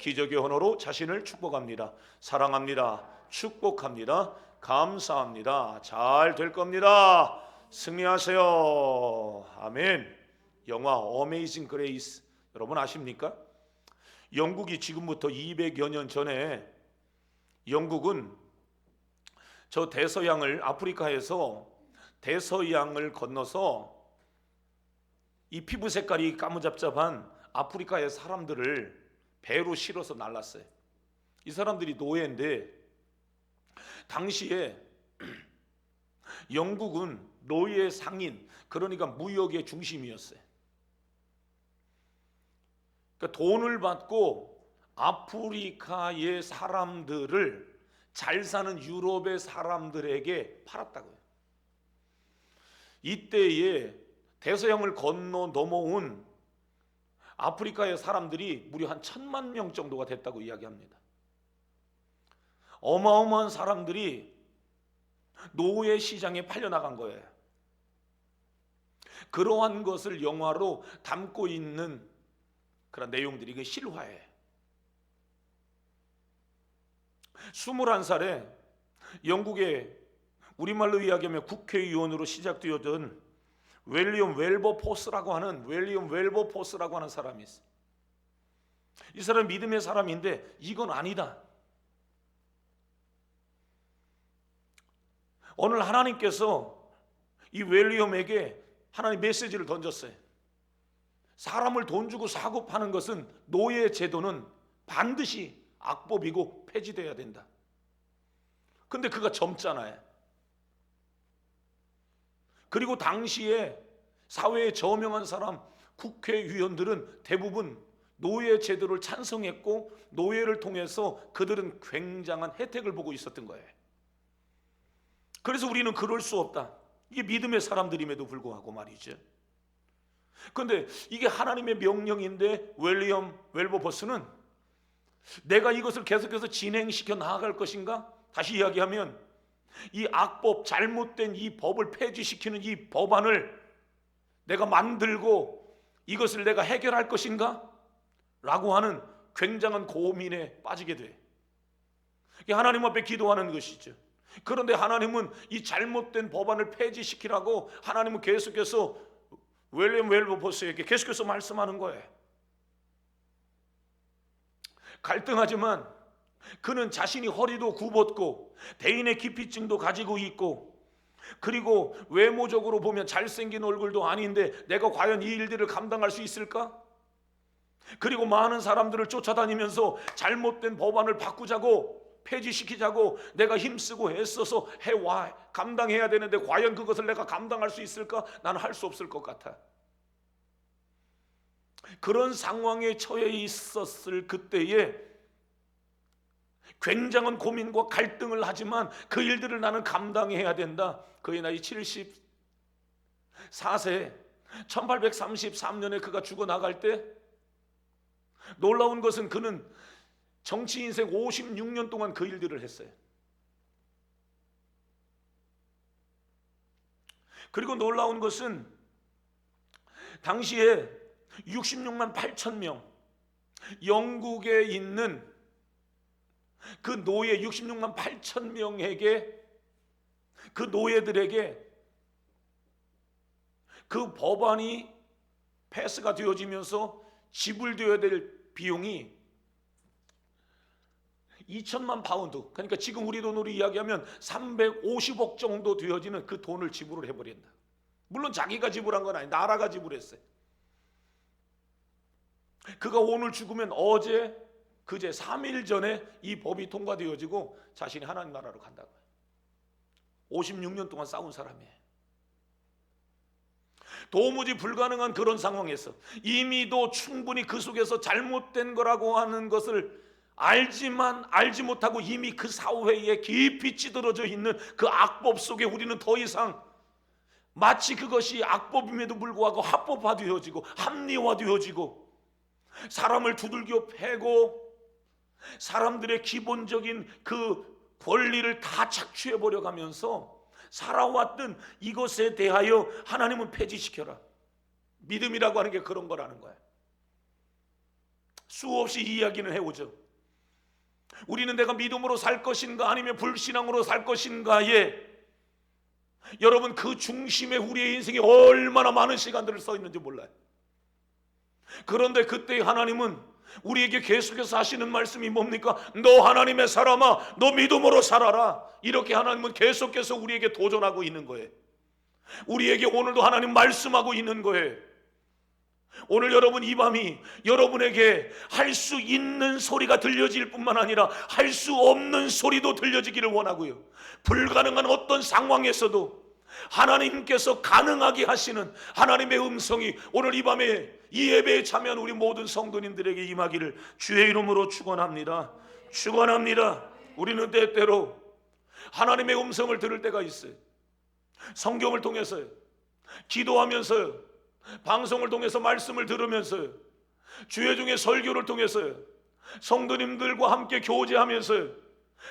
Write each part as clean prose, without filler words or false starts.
기적의 언어로 자신을 축복합니다. 사랑합니다. 축복합니다. 감사합니다. 잘 될 겁니다. 승리하세요. 아멘. 영화 어메이징 그레이스 여러분 아십니까? 영국이 지금부터 200여 년 전에 영국은 저 대서양을 아프리카에서 대서양을 건너서 이 피부 색깔이 까무잡잡한 아프리카의 사람들을 배로 실어서 날랐어요. 이 사람들이 노예인데 당시에 영국은 노예 상인, 그러니까 무역의 중심이었어요. 그러니까 돈을 받고 아프리카의 사람들을 잘 사는 유럽의 사람들에게 팔았다고요. 이때에 대서양을 건너 넘어온 아프리카의 사람들이 무려 한 1,000만 명 정도가 됐다고 이야기합니다. 어마어마한 사람들이 노예 시장에 팔려나간 거예요. 그러한 것을 영화로 담고 있는 그런 내용들이 이게 실화예요. 21살에 영국의 우리말로 이야기하면 국회의원으로 시작되었던 윌리엄 웰버포스라고 하는 사람이 있어요. 이 사람 믿음의 사람인데 이건 아니다. 오늘 하나님께서 이 윌리엄에게 하나님 메시지를 던졌어요. 사람을 돈 주고 사고 파는 것은 노예 제도는 반드시 악법이고 폐지돼야 된다. 근데 그가 젊잖아요. 그리고 당시에 사회에 저명한 사람 국회의원들은 대부분 노예 제도를 찬성했고 노예를 통해서 그들은 굉장한 혜택을 보고 있었던 거예요. 그래서 우리는 그럴 수 없다. 이게 믿음의 사람들임에도 불구하고 말이죠. 그런데 이게 하나님의 명령인데 윌리엄 웰버포스는 내가 이것을 계속해서 진행시켜 나아갈 것인가? 다시 이야기하면 이 악법, 잘못된 이 법을 폐지시키는 이 법안을 내가 만들고 이것을 내가 해결할 것인가? 라고 하는 굉장한 고민에 빠지게 돼. 이게 하나님 앞에 기도하는 것이죠. 그런데 하나님은 이 잘못된 법안을 폐지시키라고 하나님은 계속해서 윌리엄 웰버포스에게 계속해서 말씀하는 거예요. 갈등하지만 그는 자신이 허리도 굽었고 대인의 기피증도 가지고 있고 그리고 외모적으로 보면 잘생긴 얼굴도 아닌데 내가 과연 이 일들을 감당할 수 있을까? 그리고 많은 사람들을 쫓아다니면서 잘못된 법안을 바꾸자고 폐지시키자고 내가 힘쓰고 애써서 해와 감당해야 되는데 과연 그것을 내가 감당할 수 있을까? 나는 할 수 없을 것 같아. 그런 상황에 처해 있었을 그때에 굉장한 고민과 갈등을 하지만 그 일들을 나는 감당해야 된다. 그의 나이 74세 1833년에 그가 죽어나갈 때 놀라운 것은 그는 정치 인생 56년 동안 그 일들을 했어요. 그리고 놀라운 것은 당시에 66만 8천 명 영국에 있는 그 노예 66만 8천 명에게 그 노예들에게 그 법안이 패스가 되어지면서 지불되어야 될 비용이 2천만 파운드, 그러니까 지금 우리 돈으로 이야기하면 350억 정도 되어지는 그 돈을 지불을 해버린다. 물론 자기가 지불한 건 아니에요. 나라가 지불했어요. 그가 오늘 죽으면 어제 그제 3일 전에 이 법이 통과되어지고 자신이 하나님 나라로 간다고요. 56년 동안 싸운 사람이에요. 도무지 불가능한 그런 상황에서 이미도 충분히 그 속에서 잘못된 거라고 하는 것을 알지만 알지 못하고 이미 그 사회에 깊이 찌들어져 있는 그 악법 속에 우리는 더 이상 마치 그것이 악법임에도 불구하고 합법화되어지고 합리화되어지고 사람을 두들겨 패고 사람들의 기본적인 그 권리를 다 착취해버려 가면서 살아왔던 이것에 대하여 하나님은 폐지시켜라. 믿음이라고 하는 게 그런 거라는 거예요. 수없이 이야기는 해오죠. 우리는 내가 믿음으로 살 것인가 아니면 불신앙으로 살 것인가에 여러분 그 중심에 우리의 인생이 얼마나 많은 시간들을 써 있는지 몰라요. 그런데 그때 하나님은 우리에게 계속해서 하시는 말씀이 뭡니까? 너 하나님의 사람아, 너 믿음으로 살아라. 이렇게 하나님은 계속해서 우리에게 도전하고 있는 거예요. 우리에게 오늘도 하나님 말씀하고 있는 거예요. 오늘 여러분 이 밤이 여러분에게 할 수 있는 소리가 들려질 뿐만 아니라 할 수 없는 소리도 들려지기를 원하고요. 불가능한 어떤 상황에서도 하나님께서 가능하게 하시는 하나님의 음성이 오늘 이 밤에 이 예배에 참여한 우리 모든 성도님들에게 임하기를 주의 이름으로 축원합니다. 축원합니다. 우리는 때때로 하나님의 음성을 들을 때가 있어요. 성경을 통해서요, 기도하면서요, 방송을 통해서 말씀을 들으면서요, 주의 중에 설교를 통해서요, 성도님들과 함께 교제하면서요,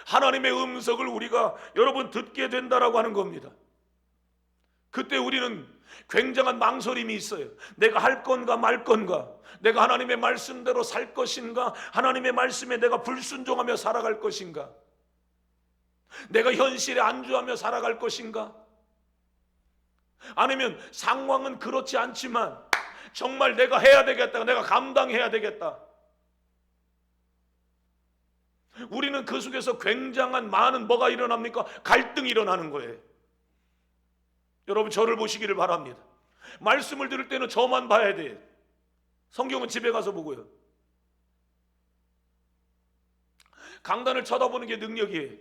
하나님의 음성을 우리가 여러분 듣게 된다라고 하는 겁니다. 그때 우리는 굉장한 망설임이 있어요. 내가 할 건가 말 건가, 내가 하나님의 말씀대로 살 것인가, 하나님의 말씀에 내가 불순종하며 살아갈 것인가, 내가 현실에 안주하며 살아갈 것인가, 아니면 상황은 그렇지 않지만 정말 내가 해야 되겠다, 내가 감당해야 되겠다. 우리는 그 속에서 굉장한 많은 뭐가 일어납니까? 갈등이 일어나는 거예요. 여러분 저를 보시기를 바랍니다. 말씀을 들을 때는 저만 봐야 돼요. 성경은 집에 가서 보고요. 강단을 쳐다보는 게 능력이에요.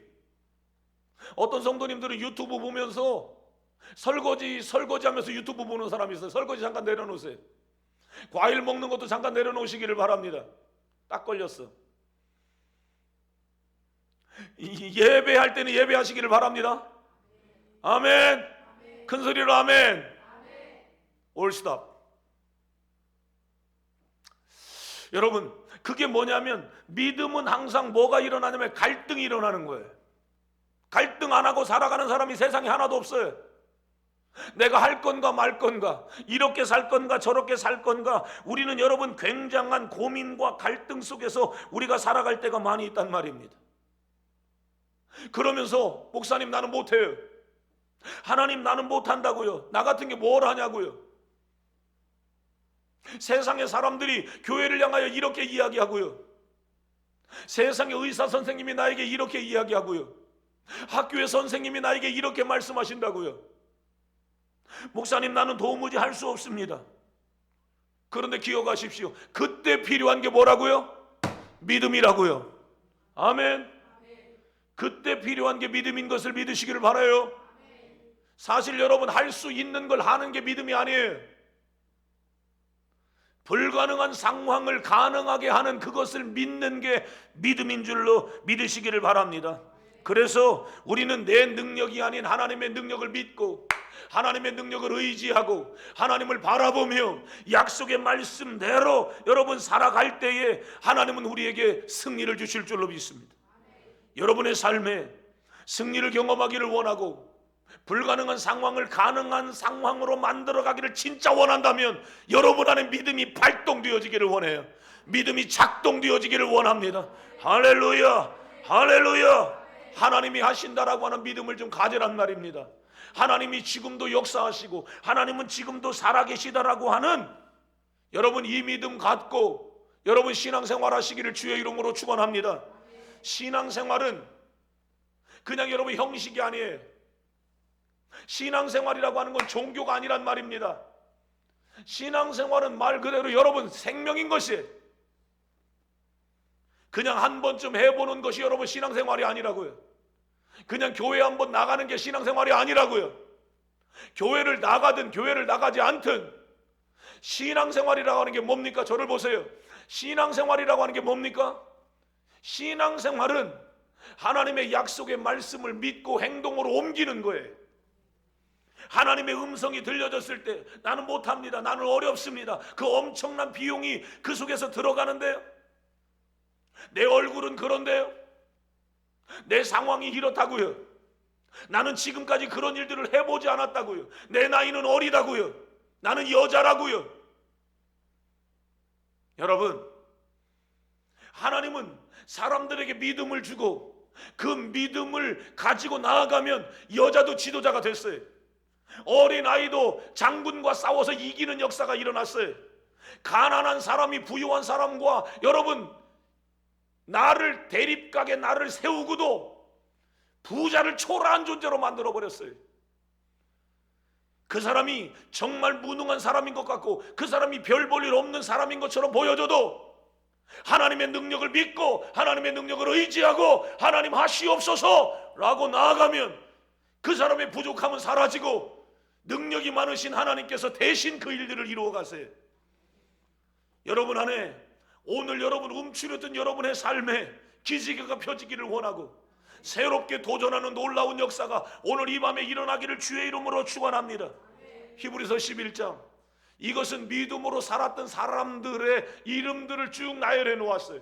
어떤 성도님들은 유튜브 보면서 설거지 하면서 유튜브 보는 사람이 있어요. 설거지 잠깐 내려놓으세요. 과일 먹는 것도 잠깐 내려놓으시기를 바랍니다. 딱 걸렸어. 예배할 때는 예배하시기를 바랍니다. 아멘. 큰 소리로 아멘. All stop. 여러분 그게 뭐냐면 믿음은 항상 뭐가 일어나냐면 갈등이 일어나는 거예요. 갈등 안 하고 살아가는 사람이 세상에 하나도 없어요. 내가 할 건가 말 건가, 이렇게 살 건가 저렇게 살 건가, 우리는 여러분 굉장한 고민과 갈등 속에서 우리가 살아갈 때가 많이 있단 말입니다. 그러면서 목사님 나는 못해요, 하나님 나는 못한다고요, 나 같은 게 뭘 하냐고요. 세상의 사람들이 교회를 향하여 이렇게 이야기하고요, 세상의 의사 선생님이 나에게 이렇게 이야기하고요, 학교의 선생님이 나에게 이렇게 말씀하신다고요. 목사님 나는 도무지 할 수 없습니다. 그런데 기억하십시오, 그때 필요한 게 뭐라고요? 믿음이라고요. 아멘. 그때 필요한 게 믿음인 것을 믿으시기를 바라요. 사실 여러분 할 수 있는 걸 하는 게 믿음이 아니에요. 불가능한 상황을 가능하게 하는 그것을 믿는 게 믿음인 줄로 믿으시기를 바랍니다. 그래서 우리는 내 능력이 아닌 하나님의 능력을 믿고 하나님의 능력을 의지하고 하나님을 바라보며 약속의 말씀대로 여러분 살아갈 때에 하나님은 우리에게 승리를 주실 줄로 믿습니다. 여러분의 삶에 승리를 경험하기를 원하고 불가능한 상황을 가능한 상황으로 만들어가기를 진짜 원한다면 여러분 안에 믿음이 발동되어지기를 원해요. 믿음이 작동되어지기를 원합니다. 할렐루야, 할렐루야. 하나님이 하신다라고 하는 믿음을 좀 가지란 말입니다. 하나님이 지금도 역사하시고 하나님은 지금도 살아계시다라고 하는 여러분 이 믿음 갖고 여러분 신앙생활 하시기를 주의 이름으로 축원합니다. 신앙생활은 그냥 여러분 형식이 아니에요. 신앙생활이라고 하는 건 종교가 아니란 말입니다. 신앙생활은 말 그대로 여러분 생명인 것이에요. 그냥 한 번쯤 해보는 것이 여러분 신앙생활이 아니라고요. 그냥 교회 한번 나가는 게 신앙생활이 아니라고요. 교회를 나가든 교회를 나가지 않든 신앙생활이라고 하는 게 뭡니까? 저를 보세요. 신앙생활이라고 하는 게 뭡니까? 신앙생활은 하나님의 약속의 말씀을 믿고 행동으로 옮기는 거예요. 하나님의 음성이 들려졌을 때 나는 못합니다, 나는 어렵습니다, 그 엄청난 비용이 그 속에서 들어가는데요, 내 얼굴은 그런데요, 내 상황이 이렇다고요, 나는 지금까지 그런 일들을 해보지 않았다고요, 내 나이는 어리다고요, 나는 여자라고요. 여러분 하나님은 사람들에게 믿음을 주고 그 믿음을 가지고 나아가면 여자도 지도자가 됐어요. 어린아이도 장군과 싸워서 이기는 역사가 일어났어요. 가난한 사람이 부유한 사람과 여러분 나를 대립각에 나를 세우고도 부자를 초라한 존재로 만들어버렸어요. 그 사람이 정말 무능한 사람인 것 같고 그 사람이 별 볼 일 없는 사람인 것처럼 보여져도 하나님의 능력을 믿고 하나님의 능력을 의지하고 하나님 하시옵소서 라고 나아가면 그 사람의 부족함은 사라지고 능력이 많으신 하나님께서 대신 그 일들을 이루어 가세요. 여러분 안에 오늘 여러분 움츠렸던 여러분의 삶에 기지개가 펴지기를 원하고 새롭게 도전하는 놀라운 역사가 오늘 이 밤에 일어나기를 주의 이름으로 축원합니다. 히브리서 11장, 이것은 믿음으로 살았던 사람들의 이름들을 쭉 나열해 놓았어요.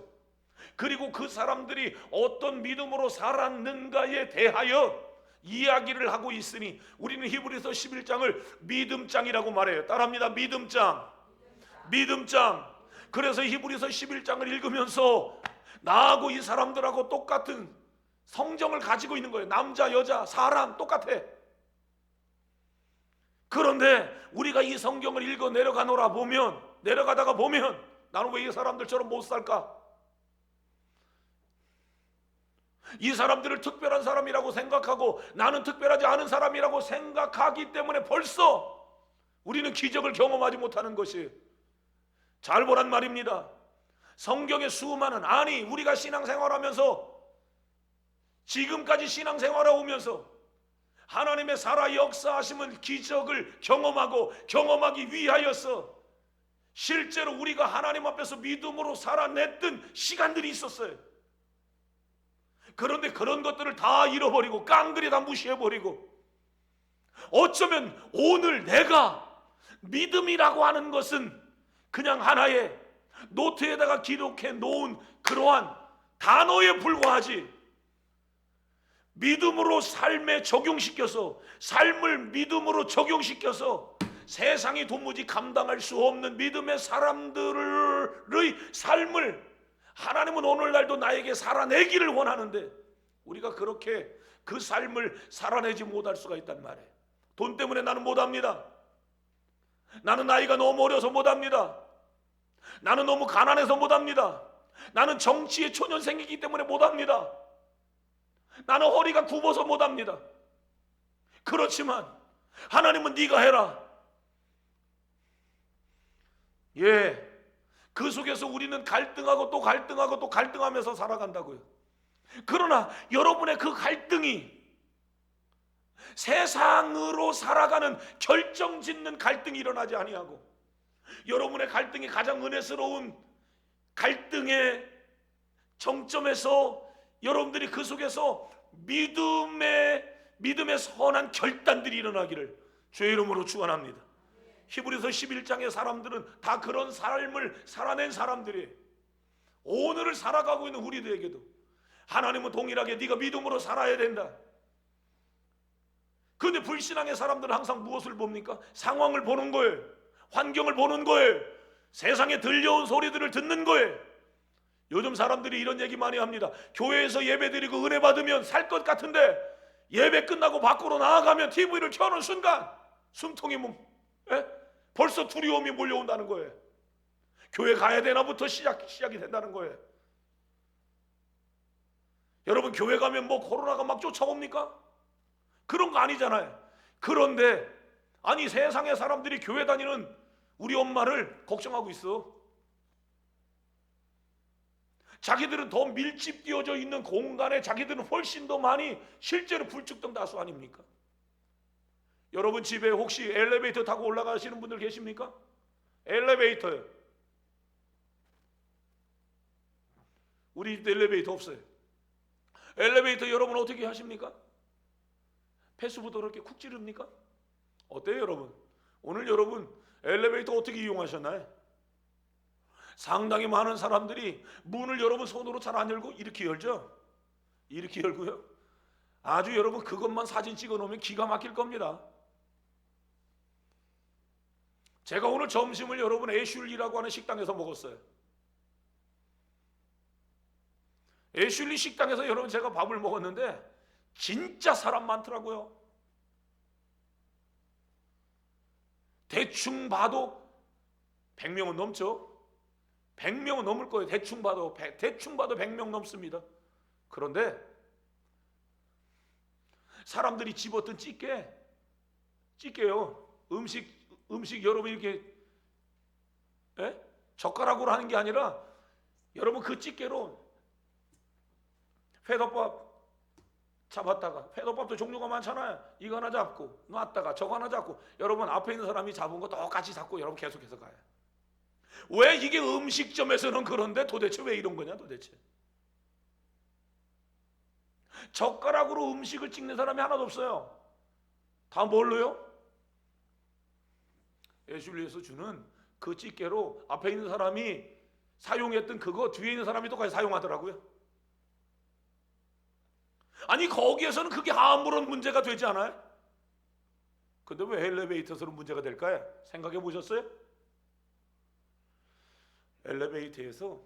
그리고 그 사람들이 어떤 믿음으로 살았는가에 대하여 이야기를 하고 있으니 우리는 히브리서 11장을 믿음장이라고 말해요. 따라합니다. 믿음장. 믿음장. 그래서 히브리서 11장을 읽으면서 나하고 이 사람들하고 똑같은 성정을 가지고 있는 거예요. 남자, 여자, 사람 똑같아. 그런데 우리가 이 성경을 읽어 내려가다가 보면 나는 왜 이 사람들처럼 못 살까? 이 사람들을 특별한 사람이라고 생각하고 나는 특별하지 않은 사람이라고 생각하기 때문에 벌써 우리는 기적을 경험하지 못하는 것이에요. 잘 보란 말입니다. 성경의 수많은, 아니 우리가 신앙생활하면서 지금까지 신앙생활하고 오면서 하나님의 살아 역사하심은 기적을 경험하기 위하여서 실제로 우리가 하나님 앞에서 믿음으로 살아냈던 시간들이 있었어요. 그런데 그런 것들을 다 잃어버리고 깡그리 다 무시해버리고 어쩌면 오늘 내가 믿음이라고 하는 것은 그냥 하나의 노트에다가 기록해 놓은 그러한 단어에 불과하지, 믿음으로 삶에 적용시켜서 삶을 믿음으로 적용시켜서 세상이 도무지 감당할 수 없는 믿음의 사람들의 삶을 하나님은 오늘날도 나에게 살아내기를 원하는데 우리가 그렇게 그 삶을 살아내지 못할 수가 있단 말이에요. 돈 때문에 나는 못합니다. 나는 나이가 너무 어려서 못합니다. 나는 너무 가난해서 못합니다. 나는 정치의 초년생이기 때문에 못합니다. 나는 허리가 굽어서 못합니다. 그렇지만 하나님은 네가 해라. 그 속에서 우리는 갈등하고 또 갈등하고 또 갈등하면서 살아간다고요. 그러나 여러분의 그 갈등이 세상으로 살아가는 결정짓는 갈등이 일어나지 아니하고 여러분의 갈등이 가장 은혜스러운 갈등의 정점에서 여러분들이 그 속에서 믿음의 선한 결단들이 일어나기를 주의 이름으로 축원합니다. 히브리서 11장의 사람들은 다 그런 삶을 살아낸 사람들이에요. 오늘을 살아가고 있는 우리들에게도 하나님은 동일하게 네가 믿음으로 살아야 된다. 그런데 불신앙의 사람들은 항상 무엇을 봅니까? 상황을 보는 거예요. 환경을 보는 거예요. 세상에 들려온 소리들을 듣는 거예요. 요즘 사람들이 이런 얘기 많이 합니다. 교회에서 예배 드리고 은혜 받으면 살 것 같은데 예배 끝나고 밖으로 나아가면 TV를 켜는 순간 숨통이 벌써 두려움이 몰려온다는 거예요. 교회 가야 되나부터 시작이 된다는 거예요. 여러분 교회 가면 뭐 코로나가 막 쫓아옵니까? 그런 거 아니잖아요. 그런데 아니 세상의 사람들이 교회 다니는 우리 엄마를 걱정하고 있어. 자기들은 더 밀집되어져 있는 공간에 자기들은 훨씬 더 많이 실제로 불특정 다수 아닙니까? 여러분 집에 혹시 엘리베이터 타고 올라가시는 분들 계십니까? 엘리베이터요. 우리 집도 엘리베이터 없어요. 엘리베이터 여러분 어떻게 하십니까? 패스부터 그렇게 쿡 찌릅니까? 어때요 여러분? 오늘 여러분 엘리베이터 어떻게 이용하셨나요? 상당히 많은 사람들이 문을 여러분 손으로 잘 안 열고 이렇게 열죠? 이렇게 열고요. 아주 여러분 그것만 사진 찍어 놓으면 기가 막힐 겁니다. 제가 오늘 점심을 여러분 애슐리라고 하는 식당에서 먹었어요. 애슐리 식당에서 여러분 제가 밥을 먹었는데 진짜 사람 많더라고요. 대충 봐도 100명은 넘죠. 100명은 넘을 거예요. 대충 봐도 100명 넘습니다. 그런데 사람들이 집었던 찌개요. 음식 여러분 이렇게 젓가락으로 하는 게 아니라 여러분 그 찌개로 회덮밥 잡았다가, 회덮밥도 종류가 많잖아요. 이거 하나 잡고 놨다가 저거 하나 잡고, 여러분 앞에 있는 사람이 잡은 거 똑같이 잡고 여러분 계속해서 가요. 왜 이게 음식점에서는 그런데 도대체 왜 이런 거냐 도대체. 젓가락으로 음식을 찍는 사람이 하나도 없어요. 다 뭘로요? 애슐리에서 주는 그 찌개로 앞에 있는 사람이 사용했던 그거 뒤에 있는 사람이 똑같이 사용하더라고요. 아니 거기에서는 그게 아무런 문제가 되지 않아요? 근데 왜 엘리베이터에서는 문제가 될까요? 생각해 보셨어요? 엘리베이터에서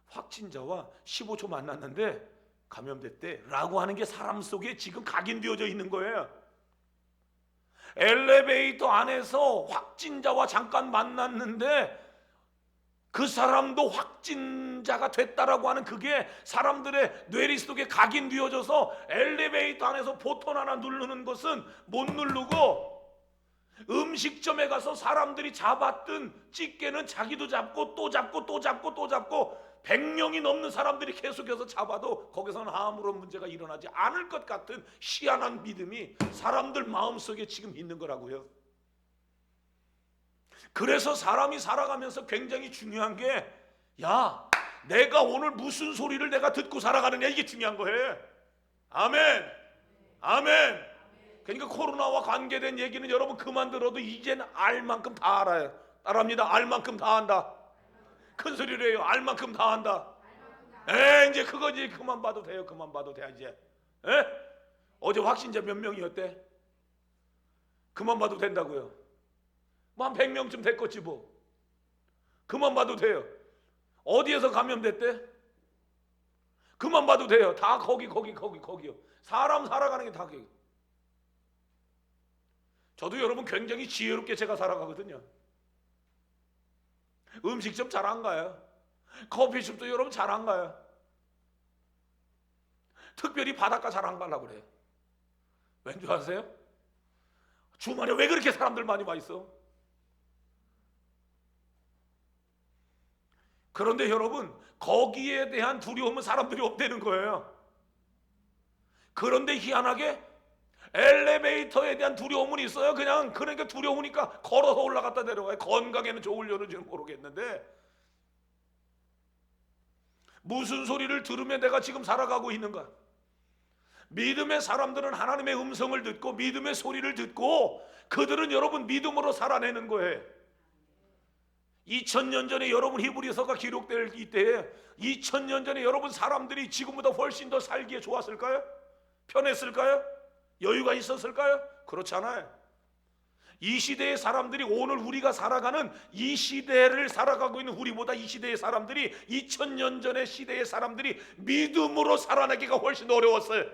확진자와 15초 만났는데 감염됐대 라고 하는 게 사람 속에 지금 각인되어져 있는 거예요. 엘리베이터 안에서 확진자와 잠깐 만났는데 그 사람도 확진자가 됐다라고 하는 그게 사람들의 뇌리 속에 각인되어져서 엘리베이터 안에서 버튼 하나 누르는 것은 못 누르고, 음식점에 가서 사람들이 잡았던 찌개는 자기도 잡고 또 잡고 또 잡고 또 잡고 100명이 넘는 사람들이 계속해서 잡아도 거기서는 아무런 문제가 일어나지 않을 것 같은 희한한 믿음이 사람들 마음속에 지금 있는 거라고요. 그래서 사람이 살아가면서 굉장히 중요한 게, 야, 내가 오늘 무슨 소리를 내가 듣고 살아가느냐, 이게 중요한 거예요. 아멘. 아멘. 그러니까 코로나와 관계된 얘기는 여러분 그만 들어도 이제는 알 만큼 다 알아요. 따라합니다. 알 만큼 다 안다. 큰 소리로 해요. 알 만큼 다 안다. 이제 그거 이제 그만 봐도 돼요. 그만 봐도 돼 이제. 어제 확진자 몇 명이었대? 그만 봐도 된다고요. 뭐 한 100명쯤 됐겠지 뭐. 그만 봐도 돼요. 어디에서 감염됐대? 그만 봐도 돼요. 다 거기요. 사람 살아가는 게 다 거기. 저도 여러분 굉장히 지혜롭게 제가 살아가거든요. 음식점 잘 안 가요. 커피숍도 여러분 잘 안 가요. 특별히 바닷가 잘 안 가려고 그래요. 왠 줄 아세요? 주말에 왜 그렇게 사람들 많이 와 있어? 그런데 여러분 거기에 대한 두려움은 사람들이 없다는 거예요. 그런데 희한하게 엘리베이터에 대한 두려움은 있어요. 그러니까 두려우니까 걸어서 올라갔다 내려가요. 건강에는 좋으려는지는 모르겠는데 무슨 소리를 들으면 내가 지금 살아가고 있는가? 믿음의 사람들은 하나님의 음성을 듣고 믿음의 소리를 듣고 그들은 여러분 믿음으로 살아내는 거예요. 2000년 전에 여러분 히브리서가 기록될 이때에 2000년 전에 여러분 사람들이 지금보다 훨씬 더 살기에 좋았을까요? 편했을까요? 여유가 있었을까요? 그렇지 않아요. 이 시대의 사람들이 오늘 우리가 살아가는 이 시대를 살아가고 있는 우리보다 이 시대의 사람들이 2000년 전의 시대의 사람들이 믿음으로 살아내기가 훨씬 어려웠어요.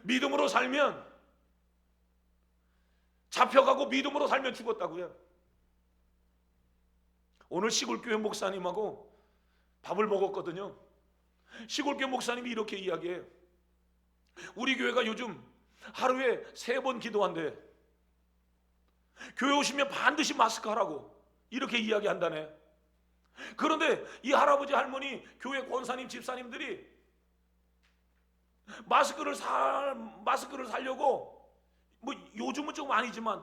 믿음으로 살면 잡혀가고 믿음으로 살면 죽었다고요. 오늘 시골교회 목사님하고 밥을 먹었거든요. 시골교회 목사님이 이렇게 이야기해요. 우리 교회가 요즘 하루에 3번 기도한대. 교회 오시면 반드시 마스크 하라고 이렇게 이야기한다네. 그런데 이 할아버지 할머니 교회 권사님 집사님들이 마스크를 사려고 뭐 요즘은 좀 아니지만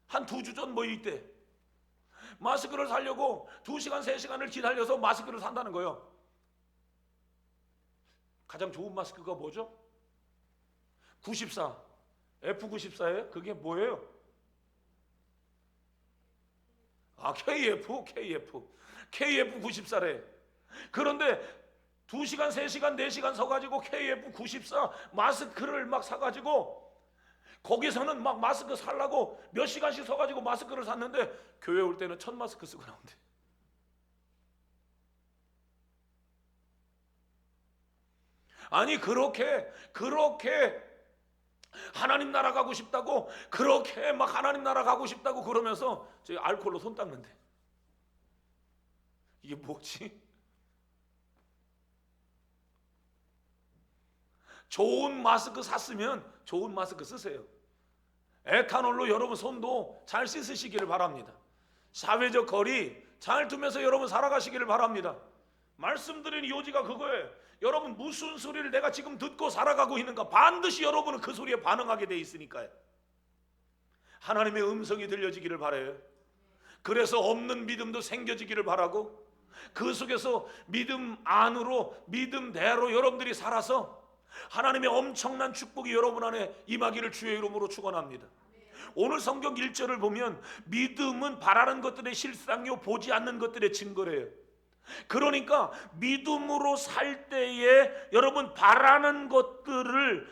한 2주 전 뭐 이때 마스크를 사려고 2시간 3시간을 기다려서 마스크를 산다는 거예요. 가장 좋은 마스크가 뭐죠? 94 F94예요? 그게 뭐예요? KF94래. 그런데 2시간 3시간 4시간 서가지고 KF94 마스크를 막 사가지고 거기서는 막 마스크 살라고 몇 시간씩 서가지고 마스크를 샀는데 교회 올 때는 1000 마스크 쓰고 나온대. 아니 그렇게 하나님 나라 가고 싶다고, 그렇게 막 하나님 나라 가고 싶다고 그러면서 저희 알코올로 손 닦는데 이게 뭐지? 좋은 마스크 샀으면 좋은 마스크 쓰세요. 에탄올로 여러분 손도 잘 씻으시기를 바랍니다. 사회적 거리 잘 두면서 여러분 살아가시기를 바랍니다. 말씀드린 요지가 그거예요. 여러분 무슨 소리를 내가 지금 듣고 살아가고 있는가, 반드시 여러분은 그 소리에 반응하게 돼 있으니까요. 하나님의 음성이 들려지기를 바라요. 그래서 없는 믿음도 생겨지기를 바라고, 그 속에서 믿음 안으로 믿음대로 여러분들이 살아서 하나님의 엄청난 축복이 여러분 안에 임하기를 주의 이름으로 축원합니다. 오늘 성경 1절을 보면 믿음은 바라는 것들의 실상이요 보지 않는 것들의 증거래요. 그러니까 믿음으로 살 때에 여러분 바라는 것들을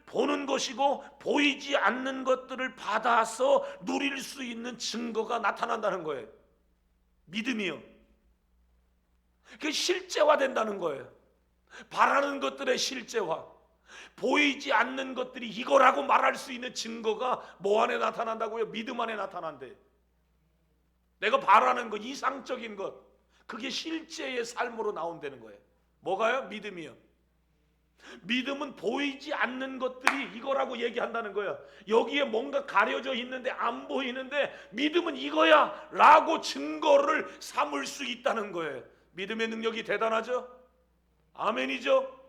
보는 것이고, 보이지 않는 것들을 받아서 누릴 수 있는 증거가 나타난다는 거예요. 믿음이요. 그게 실제화된다는 거예요. 바라는 것들의 실제화, 보이지 않는 것들이 이거라고 말할 수 있는 증거가 뭐 안에 나타난다고요? 믿음 안에 나타난대. 내가 바라는 것, 이상적인 것, 그게 실제의 삶으로 나온다는 거예요. 뭐가요? 믿음이요. 믿음은 보이지 않는 것들이 이거라고 얘기한다는 거예요. 여기에 뭔가 가려져 있는데 안 보이는데 믿음은 이거야 라고 증거를 삼을 수 있다는 거예요. 믿음의 능력이 대단하죠? 아멘이죠?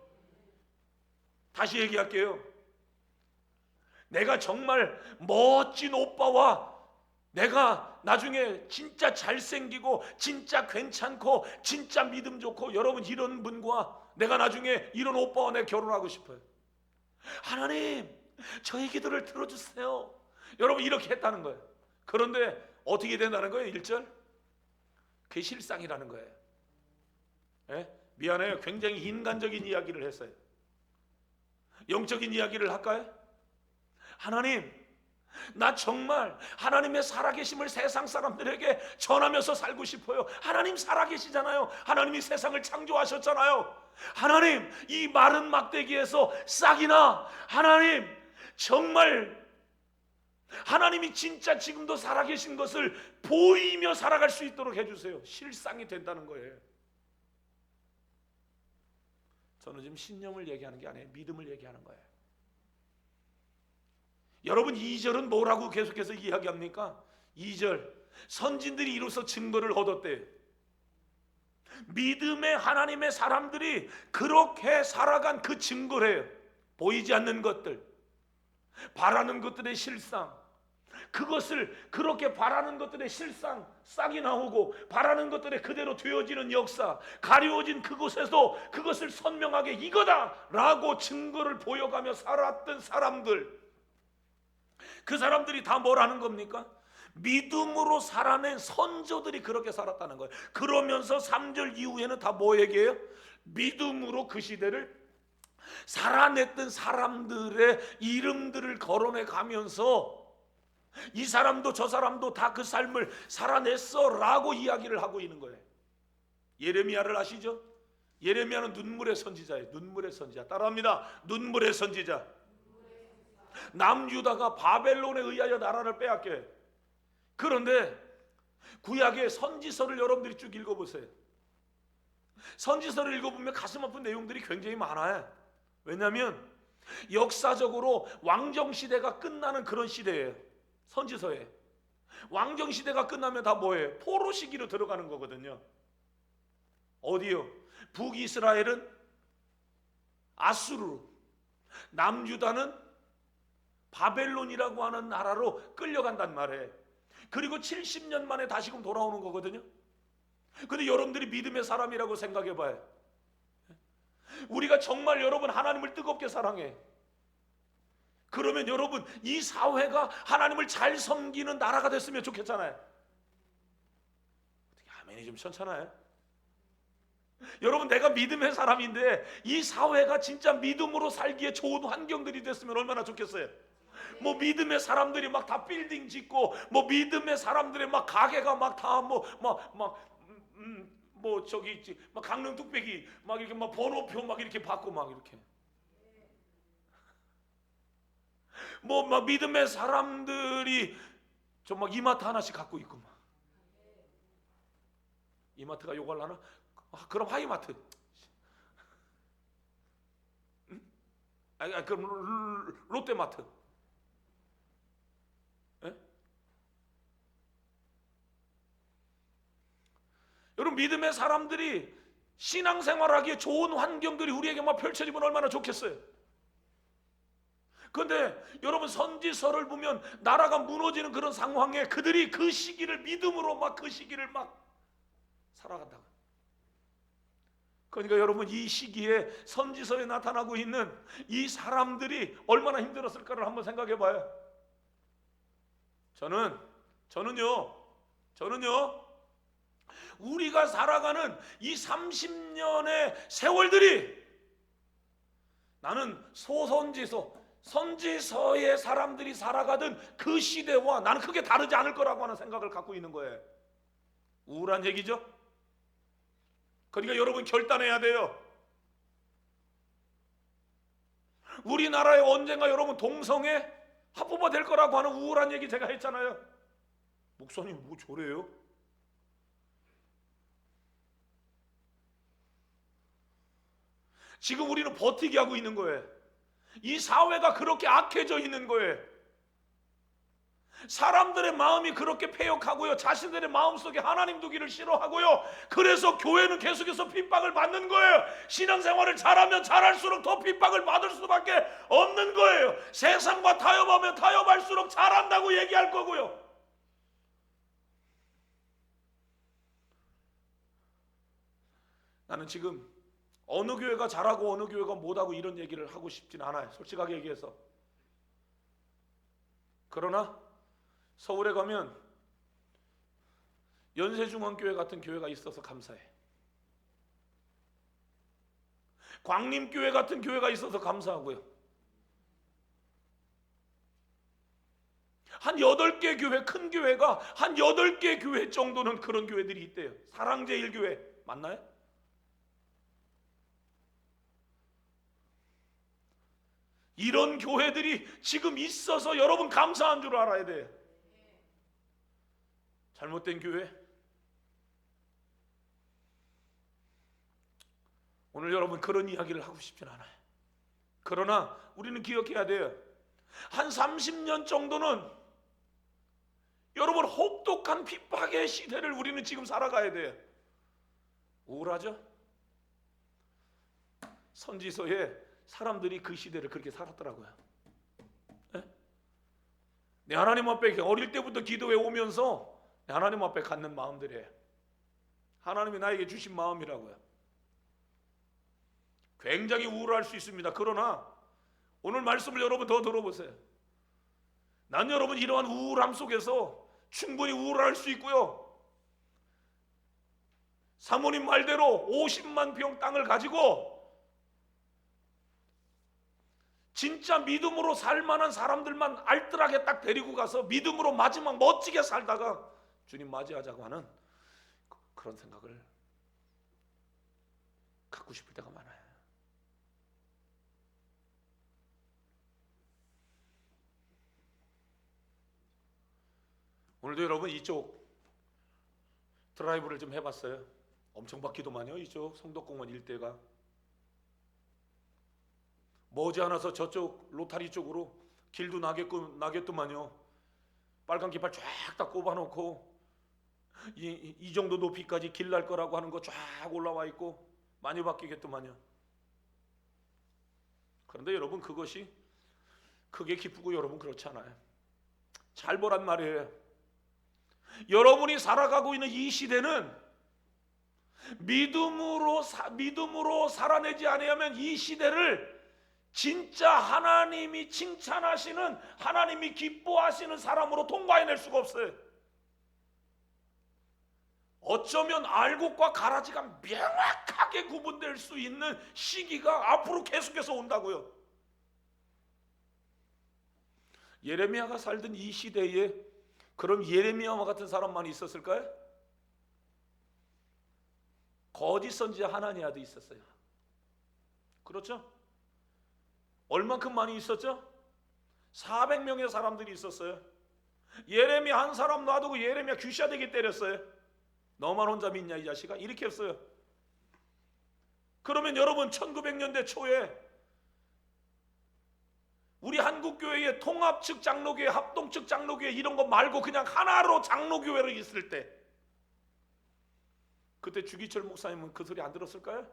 다시 얘기할게요. 내가 정말 멋진 오빠와 내가 나중에 진짜 잘생기고 진짜 괜찮고 진짜 믿음 좋고 여러분 이런 분과 내가 나중에 이런 오빠와 내가 결혼하고 싶어요. 하나님 저의 기도를 들어주세요. 여러분 이렇게 했다는 거예요. 그런데 어떻게 된다는 거예요? 1절 그게 실상이라는 거예요. 예? 미안해요. 굉장히 인간적인 이야기를 했어요. 영적인 이야기를 할까요? 하나님 나 정말 하나님의 살아계심을 세상 사람들에게 전하면서 살고 싶어요. 하나님 살아계시잖아요. 하나님이 세상을 창조하셨잖아요. 하나님 이 마른 막대기에서 싹이나, 하나님 정말 하나님이 진짜 지금도 살아계신 것을 보이며 살아갈 수 있도록 해주세요. 실상이 된다는 거예요. 저는 지금 신념을 얘기하는 게 아니에요. 믿음을 얘기하는 거예요. 여러분 2절은 뭐라고 계속해서 이야기합니까? 2절 선진들이 이로써 증거를 얻었대요. 믿음의 하나님의 사람들이 그렇게 살아간 그 증거래요. 보이지 않는 것들, 바라는 것들의 실상, 그것을 그렇게 바라는 것들의 실상 싹이 나오고 바라는 것들의 그대로 되어지는 역사, 가려워진 그곳에서 그것을 선명하게 이거다 라고 증거를 보여가며 살았던 사람들, 그 사람들이 다 뭐라는 겁니까? 믿음으로 살아낸 선조들이 그렇게 살았다는 거예요. 그러면서 3절 이후에는 다 뭐 얘기해요? 믿음으로 그 시대를 살아냈던 사람들의 이름들을 거론해 가면서 이 사람도 저 사람도 다 그 삶을 살아냈어 라고 이야기를 하고 있는 거예요. 예레미야를 아시죠? 예레미야는 눈물의 선지자예요. 눈물의 선지자. 따라합니다. 눈물의 선지자. 남유다가 바벨론에 의하여 나라를 빼앗겨요. 그런데 구약의 선지서를 여러분들이 쭉 읽어보세요. 선지서를 읽어보면 가슴 아픈 내용들이 굉장히 많아요. 왜냐하면 역사적으로 왕정시대가 끝나는 그런 시대예요. 선지서에 왕정시대가 끝나면 다 뭐예요? 포로 시기로 들어가는 거거든요. 어디요? 북이스라엘은 아수르로, 남유다는 바벨론이라고 하는 나라로 끌려간단 말이에요. 그리고 70년 만에 다시금 돌아오는 거거든요. 근데 여러분들이 믿음의 사람이라고 생각해 봐요. 우리가 정말 여러분 하나님을 뜨겁게 사랑해. 그러면 여러분 이 사회가 하나님을 잘 섬기는 나라가 됐으면 좋겠잖아요. 어떻게 아멘이 좀 천천해요? 여러분 내가 믿음의 사람인데 이 사회가 진짜 믿음으로 살기에 좋은 환경들이 됐으면 얼마나 좋겠어요. 뭐 믿음의 사람들이 막 다 빌딩 짓고, 뭐 믿음의 사람들의 막 가게가 막 다 뭐 뭐 저기 있지 막 강릉 뚝배기 막 이렇게 막 번호표 막 이렇게 받고 막 이렇게 뭐 막 믿음의 사람들이 저 막 이마트 하나씩 갖고 있고 막 이마트가 요걸 하나? 그럼 하이마트. 응? 그럼 롯데마트. 예? 여러분 믿음의 사람들이 신앙생활하기에 좋은 환경들이 우리에게 막 펼쳐지면 얼마나 좋겠어요. 그런데 여러분 선지서를 보면 나라가 무너지는 그런 상황에 그들이 그 시기를 믿음으로 막 그 시기를 막 살아간다. 그러니까 여러분 이 시기에 선지서에 나타나고 있는 이 사람들이 얼마나 힘들었을까를 한번 생각해 봐요. 저는요 우리가 살아가는 이 30년의 세월들이 나는 선지서의 사람들이 살아가던 그 시대와 나는 크게 다르지 않을 거라고 하는 생각을 갖고 있는 거예요. 우울한 얘기죠. 그러니까 여러분 결단해야 돼요. 우리나라에 언젠가 여러분 동성애 합법화 될 거라고 하는 우울한 얘기 제가 했잖아요. 목사님 뭐 저래요? 지금 우리는 버티기 하고 있는 거예요. 이 사회가 그렇게 악해져 있는 거예요. 사람들의 마음이 그렇게 패역하고요, 자신들의 마음속에 하나님 두기를 싫어하고요, 그래서 교회는 계속해서 핍박을 받는 거예요. 신앙생활을 잘하면 잘할수록 더 핍박을 받을 수밖에 없는 거예요. 세상과 타협하면 타협할수록 잘한다고 얘기할 거고요. 나는 지금 어느 교회가 잘하고 어느 교회가 못하고 이런 얘기를 하고 싶진 않아요, 솔직하게 얘기해서. 그러나 서울에 가면 연세중앙교회 같은 교회가 있어서 감사해. 광림교회 같은 교회가 있어서 감사하고요. 한 8개 교회, 큰 교회가 한 8개 교회 정도는 그런 교회들이 있대요. 사랑제일교회 맞나요? 이런 교회들이 지금 있어서 여러분 감사한 줄 알아야 돼요. 잘못된 교회? 오늘 여러분 그런 이야기를 하고 싶진 않아요. 그러나 우리는 기억해야 돼요. 한 30년 정도는 여러분 혹독한 핍박의 시대를 우리는 지금 살아가야 돼요. 우울하죠? 선지서에 사람들이 그 시대를 그렇게 살았더라고요. 네? 내 하나님 앞에 어릴 때부터 기도해 오면서 하나님 앞에 갖는 마음들이에요. 하나님이 나에게 주신 마음이라고요. 굉장히 우울할 수 있습니다. 그러나 오늘 말씀을 여러분 더 들어보세요. 난 여러분 이러한 우울함 속에서 충분히 우울할 수 있고요, 사모님 말대로 50만 평 땅을 가지고 진짜 믿음으로 살 만한 사람들만 알뜰하게 딱 데리고 가서 믿음으로 마지막 멋지게 살다가 주님 맞이하자고 하는 그런 생각을 갖고 싶을 때가 많아요. 오늘도 여러분 이쪽 드라이브를 좀 해봤어요. 엄청 바뀌더만요. 이쪽 성덕공원 일대가 머지않아서 저쪽 로타리 쪽으로 길도 나겠더만요. 빨간 깃발 쫙 다 꼽아놓고 이 정도 높이까지 길 날 거라고 하는 거 쫙 올라와 있고 많이 바뀌겠더만요. 그런데 여러분 그것이 크게 기쁘고 여러분 그렇지 않아요. 잘 보란 말이에요. 여러분이 살아가고 있는 이 시대는 믿음으로 살아내지 아니하면 이 시대를 진짜 하나님이 칭찬하시는, 하나님이 기뻐하시는 사람으로 통과해낼 수가 없어요. 어쩌면 알곡과 가라지가 명확하게 구분될 수 있는 시기가 앞으로 계속해서 온다고요. 예레미야가 살던 이 시대에 그럼 예레미야와 같은 사람만 있었을까요? 거짓 선지자 하나니아도 있었어요. 그렇죠? 얼만큼 많이 있었죠? 400명의 사람들이 있었어요. 예레미야 한 사람 놔두고 예레미야 귀샤대기 때렸어요. 너만 혼자 믿냐 이 자식아, 이렇게 했어요. 그러면 여러분 1900년대 초에 우리 한국교회의 통합측 장로교회, 합동측 장로교회 이런 거 말고 그냥 하나로 장로교회로 있을 때, 그때 주기철 목사님은 그 소리 안 들었을까요?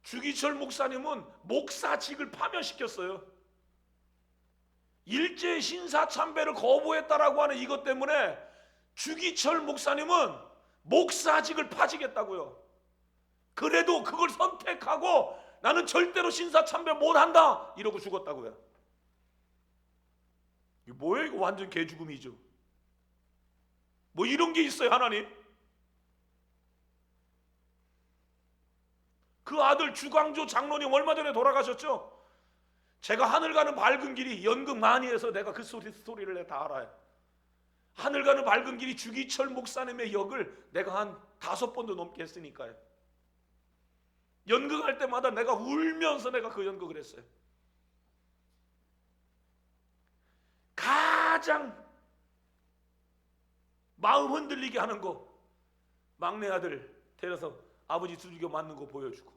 주기철 목사님은 목사직을 파면시켰어요. 일제 신사 참배를 거부했다라고 하는 이것 때문에 주기철 목사님은 목사직을 파지겠다고요. 그래도 그걸 선택하고 나는 절대로 신사 참배 못한다 이러고 죽었다고요. 이거 뭐예요? 이거 완전 개죽음이죠. 뭐 이런 게 있어요 하나님? 그 아들 주광조 장로님 얼마 전에 돌아가셨죠? 제가 하늘 가는 밝은 길이 연극 많이 해서 내가 그 스토리를 내가 다 알아요. 하늘 가는 밝은 길이 주기철 목사님의 역을 내가 한 5번도 넘게 했으니까요. 연극할 때마다 내가 울면서 내가 그 연극을 했어요. 가장 마음 흔들리게 하는 거, 막내 아들 데려서 아버지 두들겨 맞는 거 보여주고,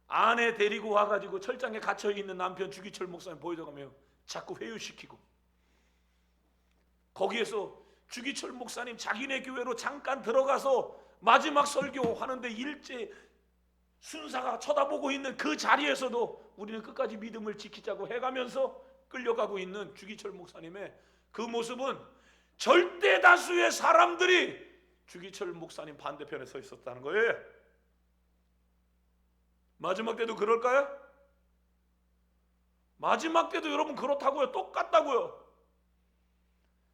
아내 데리고 와가지고 철장에 갇혀있는 남편 주기철 목사님 보여줘가며 자꾸 회유시키고, 거기에서 주기철 목사님 자기네 교회로 잠깐 들어가서 마지막 설교하는데 일제 순사가 쳐다보고 있는 그 자리에서도 우리는 끝까지 믿음을 지키자고 해가면서 끌려가고 있는 주기철 목사님의 그 모습은 절대 다수의 사람들이 주기철 목사님 반대편에 서 있었다는 거예요. 마지막 때도 그럴까요? 마지막 때도 여러분 그렇다고요. 똑같다고요.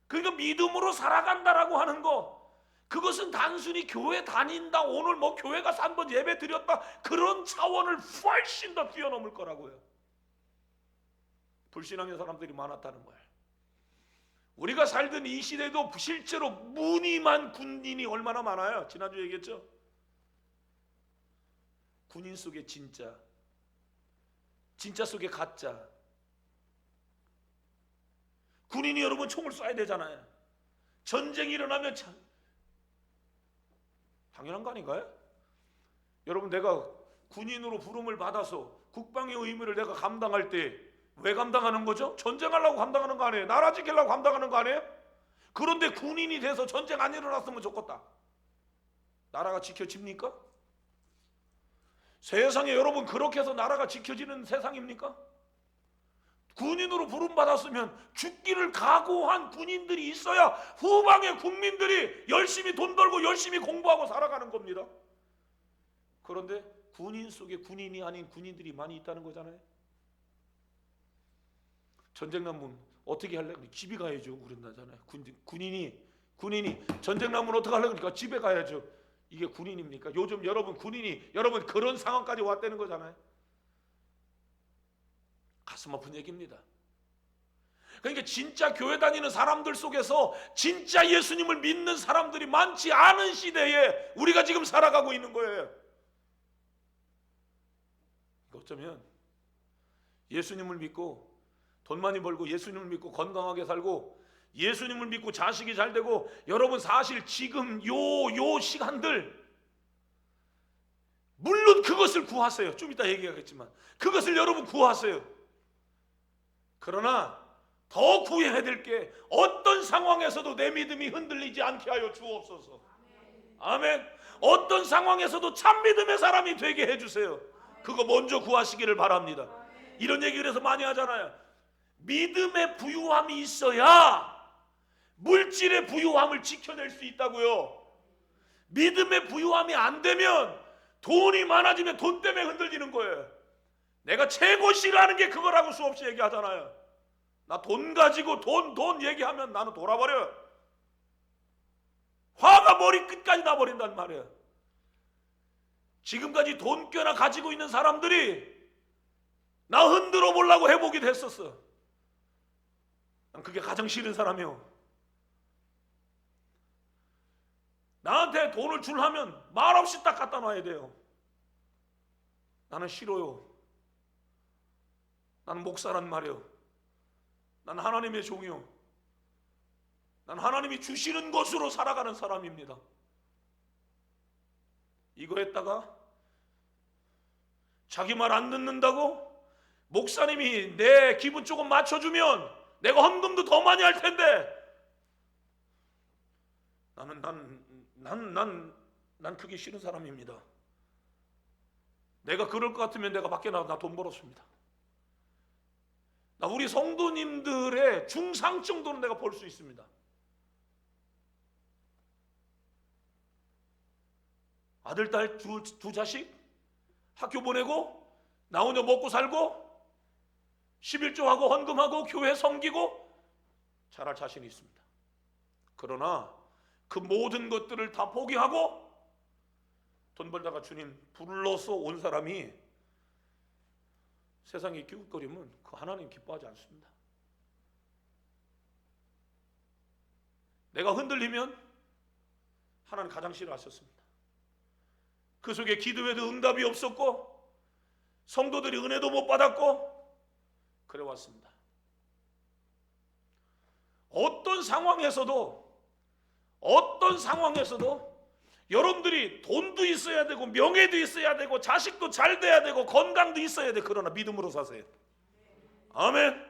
그러니까 믿음으로 살아간다라고 하는 거, 그것은 단순히 교회 다닌다, 오늘 뭐 교회 가서 한번 예배 드렸다, 그런 차원을 훨씬 더 뛰어넘을 거라고요. 불신앙의 사람들이 많았다는 거예요. 우리가 살던 이 시대도 실제로 무늬만 군인이 얼마나 많아요. 지난주 얘기했죠. 군인 속에 진짜, 진짜 속에 가짜. 군인이 여러분 총을 쏴야 되잖아요. 전쟁이 일어나면 참 당연한 거 아닌가요? 여러분, 내가 군인으로 부름을 받아서 국방의 의무를 내가 감당할 때 왜 감당하는 거죠? 전쟁하려고 감당하는 거 아니에요? 나라 지키려고 감당하는 거 아니에요? 그런데 군인이 돼서 전쟁 안 일어났으면 좋겠다. 나라가 지켜집니까? 세상에 여러분 그렇게 해서 나라가 지켜지는 세상입니까? 군인으로 부름받았으면 죽기를 각오한 군인들이 있어야 후방의 국민들이 열심히 돈 벌고 열심히 공부하고 살아가는 겁니다. 그런데 군인 속에 군인이 아닌 군인들이 많이 있다는 거잖아요. 전쟁 나면 어떻게 하려고? 집에 가야죠. 그런다잖아요. 군인이 전쟁 나면 어떻게 하려고? 그러니까 집에 가야죠. 이게 군인입니까? 요즘 여러분 군인이 여러분 그런 상황까지 왔다는 거잖아요. 가슴 아픈 얘기입니다. 그러니까 진짜 교회 다니는 사람들 속에서 진짜 예수님을 믿는 사람들이 많지 않은 시대에 우리가 지금 살아가고 있는 거예요. 어쩌면 예수님을 믿고 돈 많이 벌고 예수님을 믿고 건강하게 살고 예수님을 믿고 자식이 잘 되고, 여러분 사실 지금 요 시간들 물론 그것을 구하세요. 좀 이따 얘기하겠지만 그것을 여러분 구하세요. 그러나 더 구해야 될 게 어떤 상황에서도 내 믿음이 흔들리지 않게 하여 주옵소서. 아멘. 어떤 상황에서도 참 믿음의 사람이 되게 해주세요. 그거 먼저 구하시기를 바랍니다. 이런 얘기를 해서 많이 하잖아요. 믿음의 부유함이 있어야 물질의 부유함을 지켜낼 수 있다고요. 믿음의 부유함이 안 되면 돈이 많아지면 돈 때문에 흔들리는 거예요. 내가 최고 싫어하는 게 그거라고 수없이 얘기하잖아요. 나 돈 가지고 돈 얘기하면 나는 돌아버려요. 화가 머리끝까지 나버린단 말이에요. 지금까지 돈 꽤나 가지고 있는 사람들이 나 흔들어 보려고 해보기도 했었어. 난 그게 가장 싫은 사람이요. 나한테 돈을 줄하면 말없이 딱 갖다 놔야 돼요. 나는 싫어요. 나는 목사란 말이요. 난 하나님의 종이요. 난 하나님이 주시는 것으로 살아가는 사람입니다. 이거 했다가 자기 말 안 듣는다고 목사님이 내 기분 조금 맞춰주면 내가 헌금도 더 많이 할 텐데 난 그게 싫은 사람입니다. 내가 그럴 것 같으면 내가 밖에 나가 돈 벌었습니다. 나 우리 성도님들의 중상 정도는 내가 벌 수 있습니다. 아들, 딸 두 자식 학교 보내고 나 혼자 먹고 살고 11조하고 헌금하고 교회 섬기고 잘할 자신이 있습니다. 그러나 그 모든 것들을 다 포기하고 돈 벌다가 주님 불러서 온 사람이 세상에 기웃거리면 그 하나님 기뻐하지 않습니다. 내가 흔들리면 하나님 가장 싫어하셨습니다. 그 속에 기도해도 응답이 없었고 성도들이 은혜도 못 받았고 그래 왔습니다. 어떤 상황에서도 여러분들이 돈도 있어야 되고 명예도 있어야 되고 자식도 잘 돼야 되고 건강도 있어야 돼. 그러나 믿음으로 사세요. 아멘.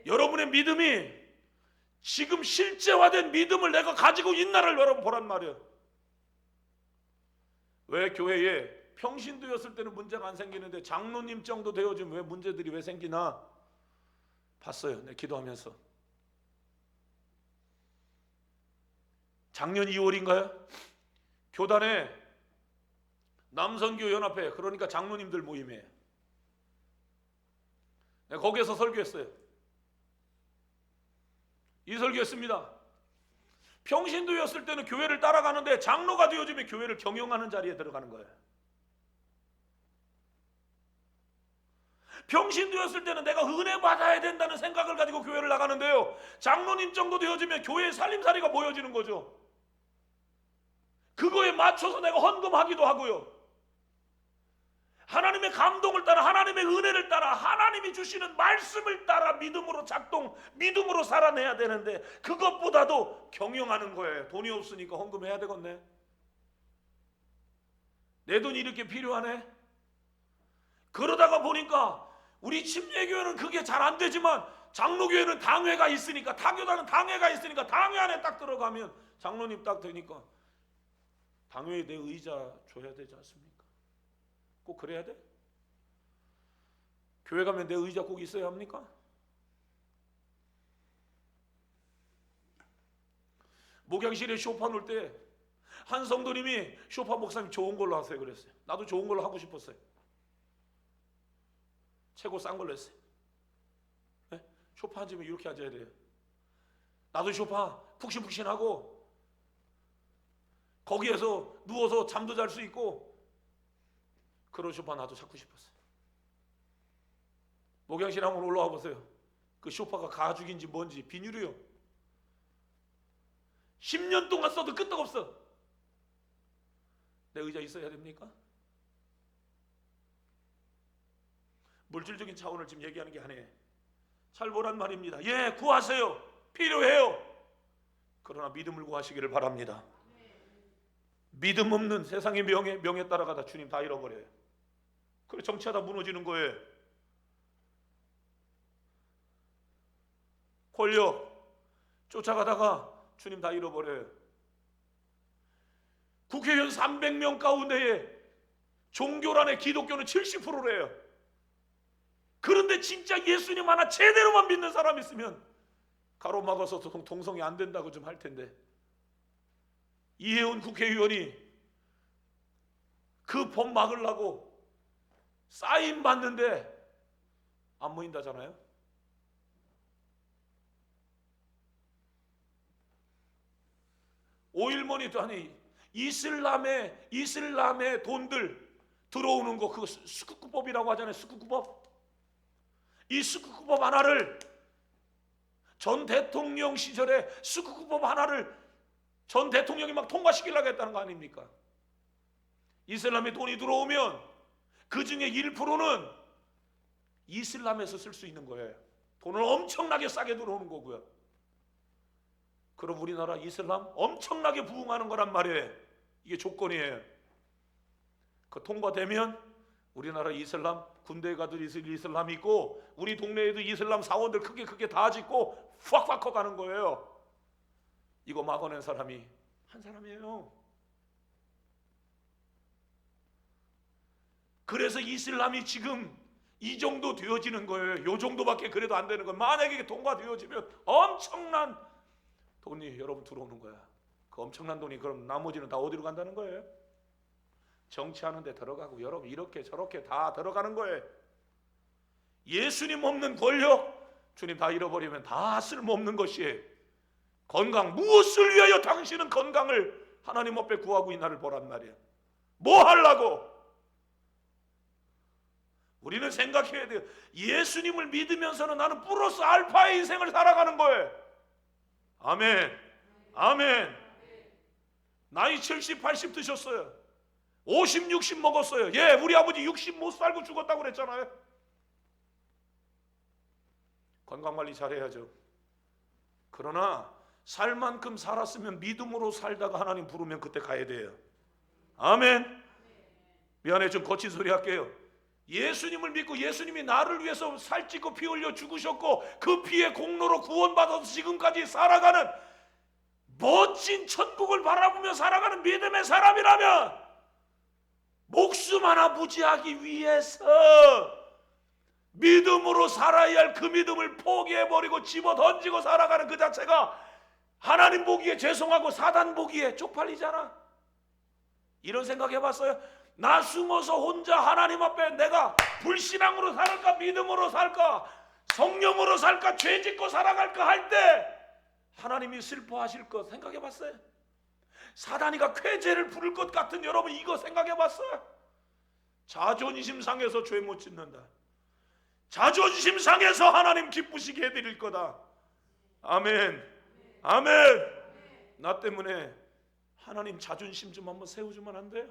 여러분의 믿음이 지금 실제화된 믿음을 내가 가지고 있나를 여러분 보란 말이에요. 왜 교회에 평신도였을 때는 문제가 안 생기는데 장로님 정도 되어지면 왜 문제들이 왜 생기나 봤어요. 내 기도하면서. 작년 2월인가요? 교단에 남선교 연합회, 그러니까 장로님들 모임이에요. 내가 거기에서 설교했어요. 이 설교했습니다. 평신도였을 때는 교회를 따라가는데 장로가 되어지면 교회를 경영하는 자리에 들어가는 거예요. 평신도였을 때는 내가 은혜 받아야 된다는 생각을 가지고 교회를 나가는데요, 장로님 정도 되어지면 교회의 살림살이가 보여지는 거죠. 그거에 맞춰서 내가 헌금하기도 하고요, 하나님의 감동을 따라, 하나님의 은혜를 따라, 하나님이 주시는 말씀을 따라 믿음으로 살아내야 되는데 그것보다도 경영하는 거예요. 돈이 없으니까 헌금해야 되겠네, 내 돈이 이렇게 필요하네. 그러다가 보니까 우리 침례교회는 그게 잘 안 되지만 장로교회는 당회가 있으니까, 타교단은 당회가 있으니까 당회 안에 딱 들어가면 장로님 딱 되니까 당회에 내 의자 줘야 되지 않습니까? 꼭 그래야 돼? 교회 가면 내 의자 꼭 있어야 합니까? 목양실에 쇼파 놓을 때 한 성도님이 쇼파 목사님 좋은 걸로 하세요 그랬어요. 나도 좋은 걸로 하고 싶었어요. 최고 싼 걸로 했어요. 네? 쇼파 앉으면 이렇게 앉아야 돼요. 나도 쇼파 푹신푹신하고 거기에서 누워서 잠도 잘 수 있고 그런 쇼파 나도 찾고 싶었어요. 목양실 한번 올라와 보세요. 그 쇼파가 가죽인지 뭔지, 비닐이요. 10년 동안 써도 끄떡없어. 내 의자 있어야 됩니까? 물질적인 차원을 지금 얘기하는 게 아니에요. 잘 보란 말입니다. 예, 구하세요. 필요해요. 그러나 믿음을 구하시기를 바랍니다. 믿음 없는 세상의 명예 따라가다 주님 다 잃어버려요. 그래 정치하다 무너지는 거예요. 권력 쫓아가다가 주님 다 잃어버려요. 국회의원 300명 가운데에 종교란의 기독교는 70%래요. 그런데 진짜 예수님 하나 제대로만 믿는 사람 있으면 가로막아서 동성이 안 된다고 좀 할 텐데, 이혜훈 국회의원이 그 법 막으려고 사인 받는데 안 모인다잖아요. 오일머니도 아니 이슬람의 돈들 들어오는 거, 그거 스쿠크법이라고 하잖아요. 스쿠크법. 이 스쿠크법 하나를 전 대통령 시절에 스쿠크법 하나를 전 대통령이 막 통과시키려고 했다는 거 아닙니까? 이슬람에 돈이 들어오면 그 중에 1%는 이슬람에서 쓸 수 있는 거예요. 돈을 엄청나게 싸게 들어오는 거고요. 그럼 우리나라 이슬람 엄청나게 부흥하는 거란 말이에요. 이게 조건이에요. 그 통과되면 우리나라 이슬람 군대에 가도 이슬람 있고 우리 동네에도 이슬람 사원들 크게 다 짓고 팍팍 커가는 거예요. 이거 막아낸 사람이 한 사람이에요. 그래서 이슬람이 지금 이 정도 되어지는 거예요. 요 정도밖에 그래도 안 되는 거예요. 만약에 통과되어지면 엄청난 돈이 여러분 들어오는 거야. 그 엄청난 돈이 그럼 나머지는 다 어디로 간다는 거예요? 정치하는 데 들어가고 여러분 이렇게 저렇게 다 들어가는 거예요. 예수님 없는 권력 주님 다 잃어버리면 다 쓸모없는 것이에요. 건강 무엇을 위하여 당신은 건강을 하나님 앞에 구하고 이 날을 보란 말이야. 뭐 하려고? 우리는 생각해야 돼요. 예수님을 믿으면서는 나는 플러스 알파의 인생을 살아가는 거예요. 아멘. 아멘. 나이 70, 80 드셨어요. 50, 60 먹었어요. 예, 우리 아버지 60 못 살고 죽었다고 그랬잖아요. 건강관리 잘해야죠. 그러나 살 만큼 살았으면 믿음으로 살다가 하나님 부르면 그때 가야 돼요. 아멘. 미안해, 좀 거친 소리 할게요. 예수님을 믿고 예수님이 나를 위해서 살찌고 피 흘려 죽으셨고 그 피의 공로로 구원받아서 지금까지 살아가는 멋진 천국을 바라보며 살아가는 믿음의 사람이라면 목숨 하나 부지하기 위해서 믿음으로 살아야 할 그 믿음을 포기해버리고 집어던지고 살아가는 그 자체가 하나님 보기에 죄송하고 사단 보기에 쪽팔리잖아. 이런 생각 해봤어요? 나 숨어서 혼자 하나님 앞에 내가 불신앙으로 살까 믿음으로 살까 성령으로 살까 죄 짓고 살아갈까 할 때 하나님이 슬퍼하실 것 생각해봤어요? 사단이가 쾌재를 부를 것 같은 여러분 이거 생각해봤어요? 자존심 상해서 죄 못 짓는다. 자존심 상해서 하나님 기쁘시게 해드릴 거다. 아멘. 아멘. 나 때문에 하나님 자존심 좀 한번 세워주면 안 돼요?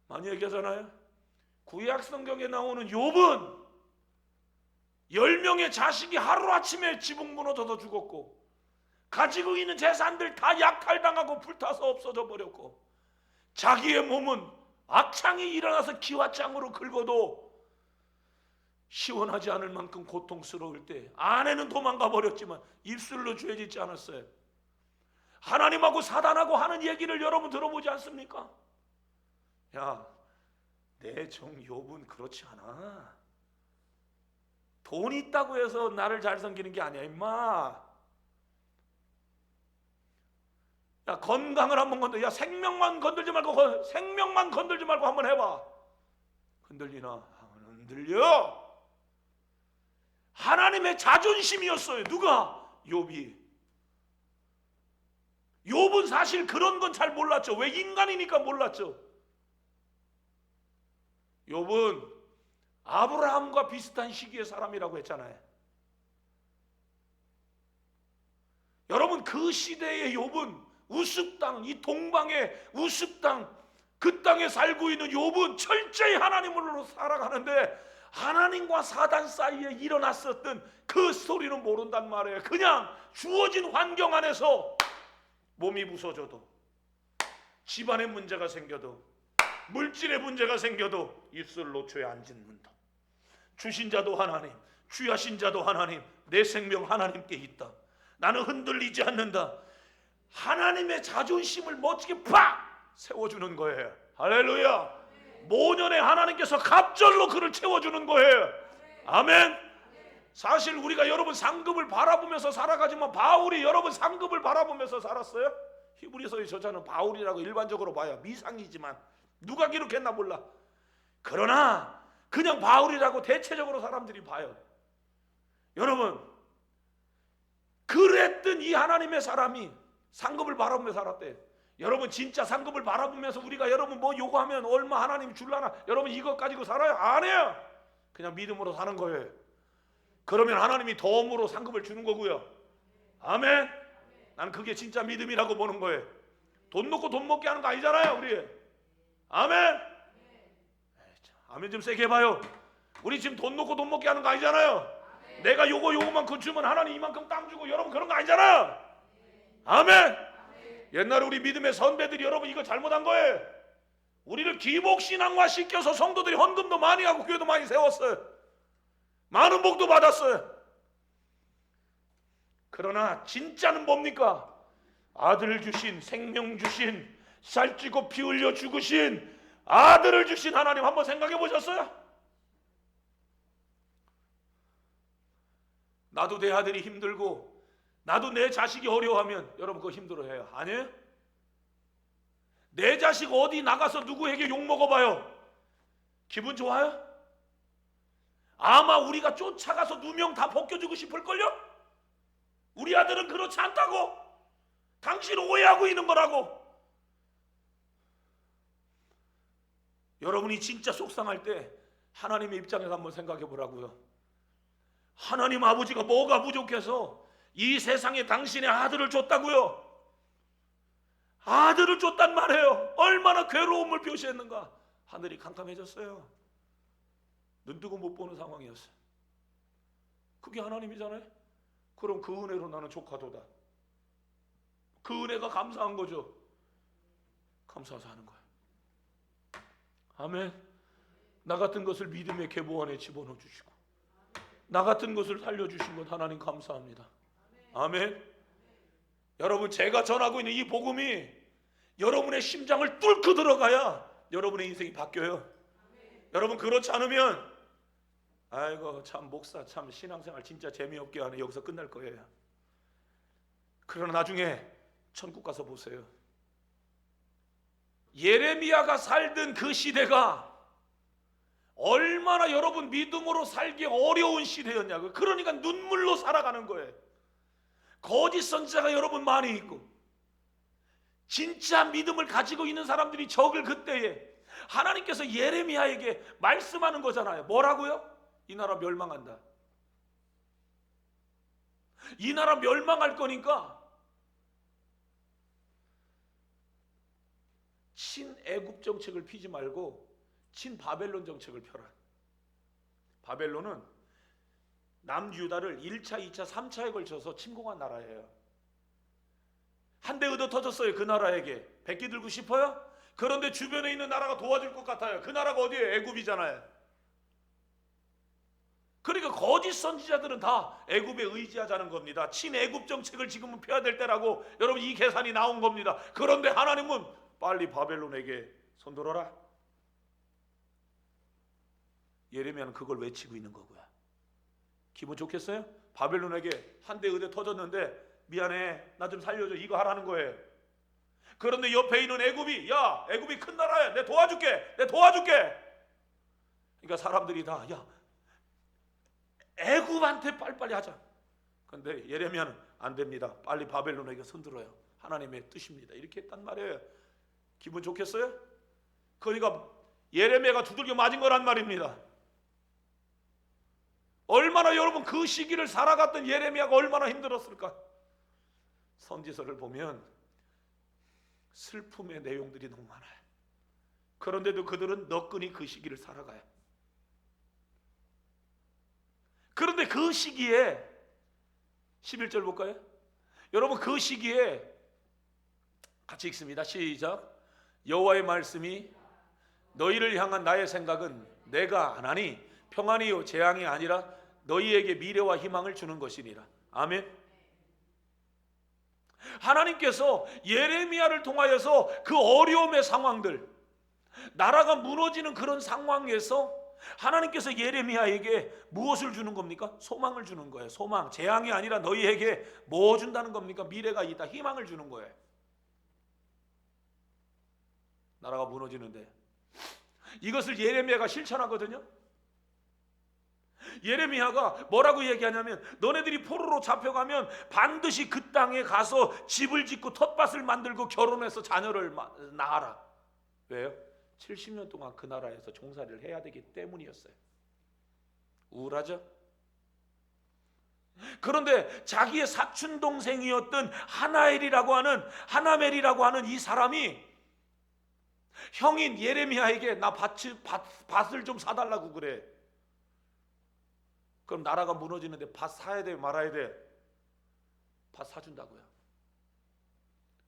많이 얘기하잖아요. 구약 성경에 나오는 욥은 10명의 자식이 하루아침에 지붕 무너져서 죽었고 가지고 있는 재산들 다 약탈당하고 불타서 없어져 버렸고 자기의 몸은 악창이 일어나서 기와장으로 긁어도 시원하지 않을 만큼 고통스러울 때 아내는 도망가 버렸지만 입술로 죄 짓지 않았어요. 하나님하고 사단하고 하는 얘기를 여러분 들어보지 않습니까? 야, 내 정 욥은 그렇지 않아. 돈이 있다고 해서 나를 잘 섬기는 게 아니야 임마. 야, 건강을 한번 건들. 야, 생명만 건들지 말고 한번 해봐. 흔들리나? 안 흔들려. 하나님의 자존심이었어요. 누가? 욥이. 욥은 사실 그런 건 잘 몰랐죠. 왜? 인간이니까 몰랐죠. 욥은 아브라함과 비슷한 시기의 사람이라고 했잖아요. 여러분 그 시대의 욥은 우습 땅, 이 동방의 우습 땅, 그 땅에 살고 있는 욥은 철저히 하나님으로 살아가는데 하나님과 사단 사이에 일어났었던 그 스토리는 모른단 말이에요. 그냥 주어진 환경 안에서 몸이 부서져도 집안에 문제가 생겨도 물질의 문제가 생겨도 입술로 죄 안 짓는다. 주신 자도 하나님, 취하신 자도 하나님, 내 생명 하나님께 있다. 나는 흔들리지 않는다. 하나님의 자존심을 멋지게 팍 세워주는 거예요. 할렐루야. 모년에 하나님께서 갑절로 그를 채워주는 거예요. 아멘. 사실 우리가 여러분 상급을 바라보면서 살아가지만 바울이 여러분 상급을 바라보면서 살았어요? 히브리서의 저자는 바울이라고 일반적으로 봐요. 미상이지만 누가 기록했나 몰라. 그러나 그냥 바울이라고 대체적으로 사람들이 봐요. 여러분 그랬던 이 하나님의 사람이 상급을 바라보며 살았대. 여러분 진짜 상급을 바라보면서 우리가 여러분 뭐 요구하면 얼마 하나님 줄라나 여러분 이것 가지고 살아요? 안 해요. 그냥 믿음으로 사는 거예요. 그러면 하나님이 덤으로 상급을 주는 거고요. 아멘. 나는 그게 진짜 믿음이라고 보는 거예요. 돈 놓고 돈 먹게 하는 거 아니잖아요, 우리. 아멘. 아멘 좀 세게 해봐요. 우리 지금 돈 놓고 돈 먹게 하는 거 아니잖아요. 내가 요거만큼 주면 하나님 이만큼 땅 주고, 여러분 그런 거 아니잖아요. 아멘. 옛날에 우리 믿음의 선배들이 여러분 이거 잘못한 거예요. 우리를 기복신앙화 시켜서 성도들이 헌금도 많이 하고 교회도 많이 세웠어요. 많은 복도 받았어요. 그러나 진짜는 뭡니까? 아들을 주신, 생명 주신, 살찌고 피 흘려 죽으신 아들을 주신 하나님 한번 생각해 보셨어요? 나도 내 아들이 힘들고 나도 내 자식이 어려워하면 여러분 그거 힘들어해요? 아니에요? 내 자식 어디 나가서 누구에게 욕먹어봐요? 기분 좋아요? 아마 우리가 쫓아가서 누명 다 벗겨주고 싶을걸요? 우리 아들은 그렇지 않다고. 당신 오해하고 있는 거라고. 여러분이 진짜 속상할 때 하나님의 입장에서 한번 생각해 보라고요. 하나님 아버지가 뭐가 부족해서 이 세상에 당신의 아들을 줬다고요? 아들을 줬단 말이에요. 얼마나 괴로움을 표시했는가. 하늘이 캄캄해졌어요. 눈뜨고 못 보는 상황이었어요. 그게 하나님이잖아요. 그럼 그 은혜로 나는 족하도다. 그 은혜가 감사한 거죠. 감사해서 하는 거예요. 아멘. 나 같은 것을 믿음의 계보 안에 집어넣어 주시고 나 같은 것을 살려주신 것 하나님 감사합니다. 아멘. 여러분 제가 전하고 있는 이 복음이 여러분의 심장을 뚫고 들어가야 여러분의 인생이 바뀌어요. 여러분 그렇지 않으면 아이고 참 목사 참 신앙생활 진짜 재미없게 하네, 여기서 끝날 거예요. 그러나 나중에 천국 가서 보세요. 예레미야가 살던 그 시대가 얼마나 여러분 믿음으로 살기 어려운 시대였냐고요. 그러니까 눈물로 살아가는 거예요. 거짓 선지자가 여러분 많이 있고 진짜 믿음을 가지고 있는 사람들이 적을 그때에 하나님께서 예레미야에게 말씀하는 거잖아요. 뭐라고요? 이 나라 멸망한다. 이 나라 멸망할 거니까 친애굽 정책을 피지 말고 친바벨론 정책을 펴라. 바벨론은 남유다를 1차, 2차, 3차에 걸쳐서 침공한 나라예요. 한 대 얻어 터졌어요. 그 나라에게. 백기 들고 싶어요? 그런데 주변에 있는 나라가 도와줄 것 같아요. 그 나라가 어디예요? 애굽이잖아요. 그러니까 거짓 선지자들은 다 애굽에 의지하자는 겁니다. 친애굽 정책을 지금은 펴야 될 때라고 여러분 이 계산이 나온 겁니다. 그런데 하나님은 빨리 바벨론에게 손들어라. 예레미야는 그걸 외치고 있는 거고요. 기분 좋겠어요? 바벨론에게 한 대 의대 터졌는데 미안해 나 좀 살려줘 이거 하라는 거예요. 그런데 옆에 있는 애굽이 야 애굽이 큰 나라야 내 도와줄게 내 도와줄게. 그러니까 사람들이 다 야 애굽한테 빨리빨리 하자. 그런데 예레미야는 안 됩니다. 빨리 바벨론에게 손들어요. 하나님의 뜻입니다. 이렇게 했단 말이에요. 기분 좋겠어요? 그러니까 예레미야가 두들겨 맞은 거란 말입니다. 얼마나 여러분 그 시기를 살아갔던 예레미야가 얼마나 힘들었을까. 선지서를 보면 슬픔의 내용들이 너무 많아요. 그런데도 그들은 너끈히 그 시기를 살아가요. 그런데 그 시기에 11절 볼까요? 여러분 그 시기에 같이 읽습니다. 시작. 여호와의 말씀이 너희를 향한 나의 생각은 내가 안 하니 평안이요 재앙이 아니라 너희에게 미래와 희망을 주는 것이니라. 아멘. 하나님께서 예레미야를 통하여서 그 어려움의 상황들, 나라가 무너지는 그런 상황에서 하나님께서 예레미야에게 무엇을 주는 겁니까? 소망을 주는 거예요. 소망. 재앙이 아니라 너희에게 뭐 준다는 겁니까? 미래가 있다. 희망을 주는 거예요. 나라가 무너지는데 이것을 예레미야가 실천하거든요. 예레미야가 뭐라고 얘기하냐면 너네들이 포로로 잡혀가면 반드시 그 땅에 가서 집을 짓고 텃밭을 만들고 결혼해서 자녀를 낳아라. 왜요? 70년 동안 그 나라에서 종살이를 해야 되기 때문이었어요. 우울하죠? 그런데 자기의 사촌 동생이었던 하나멜이라고 하는 이 사람이 형인 예레미야에게 나 밭을 좀 사달라고 그래. 그럼 나라가 무너지는데 밭 사야 돼 말아야 돼? 밭 사준다고요.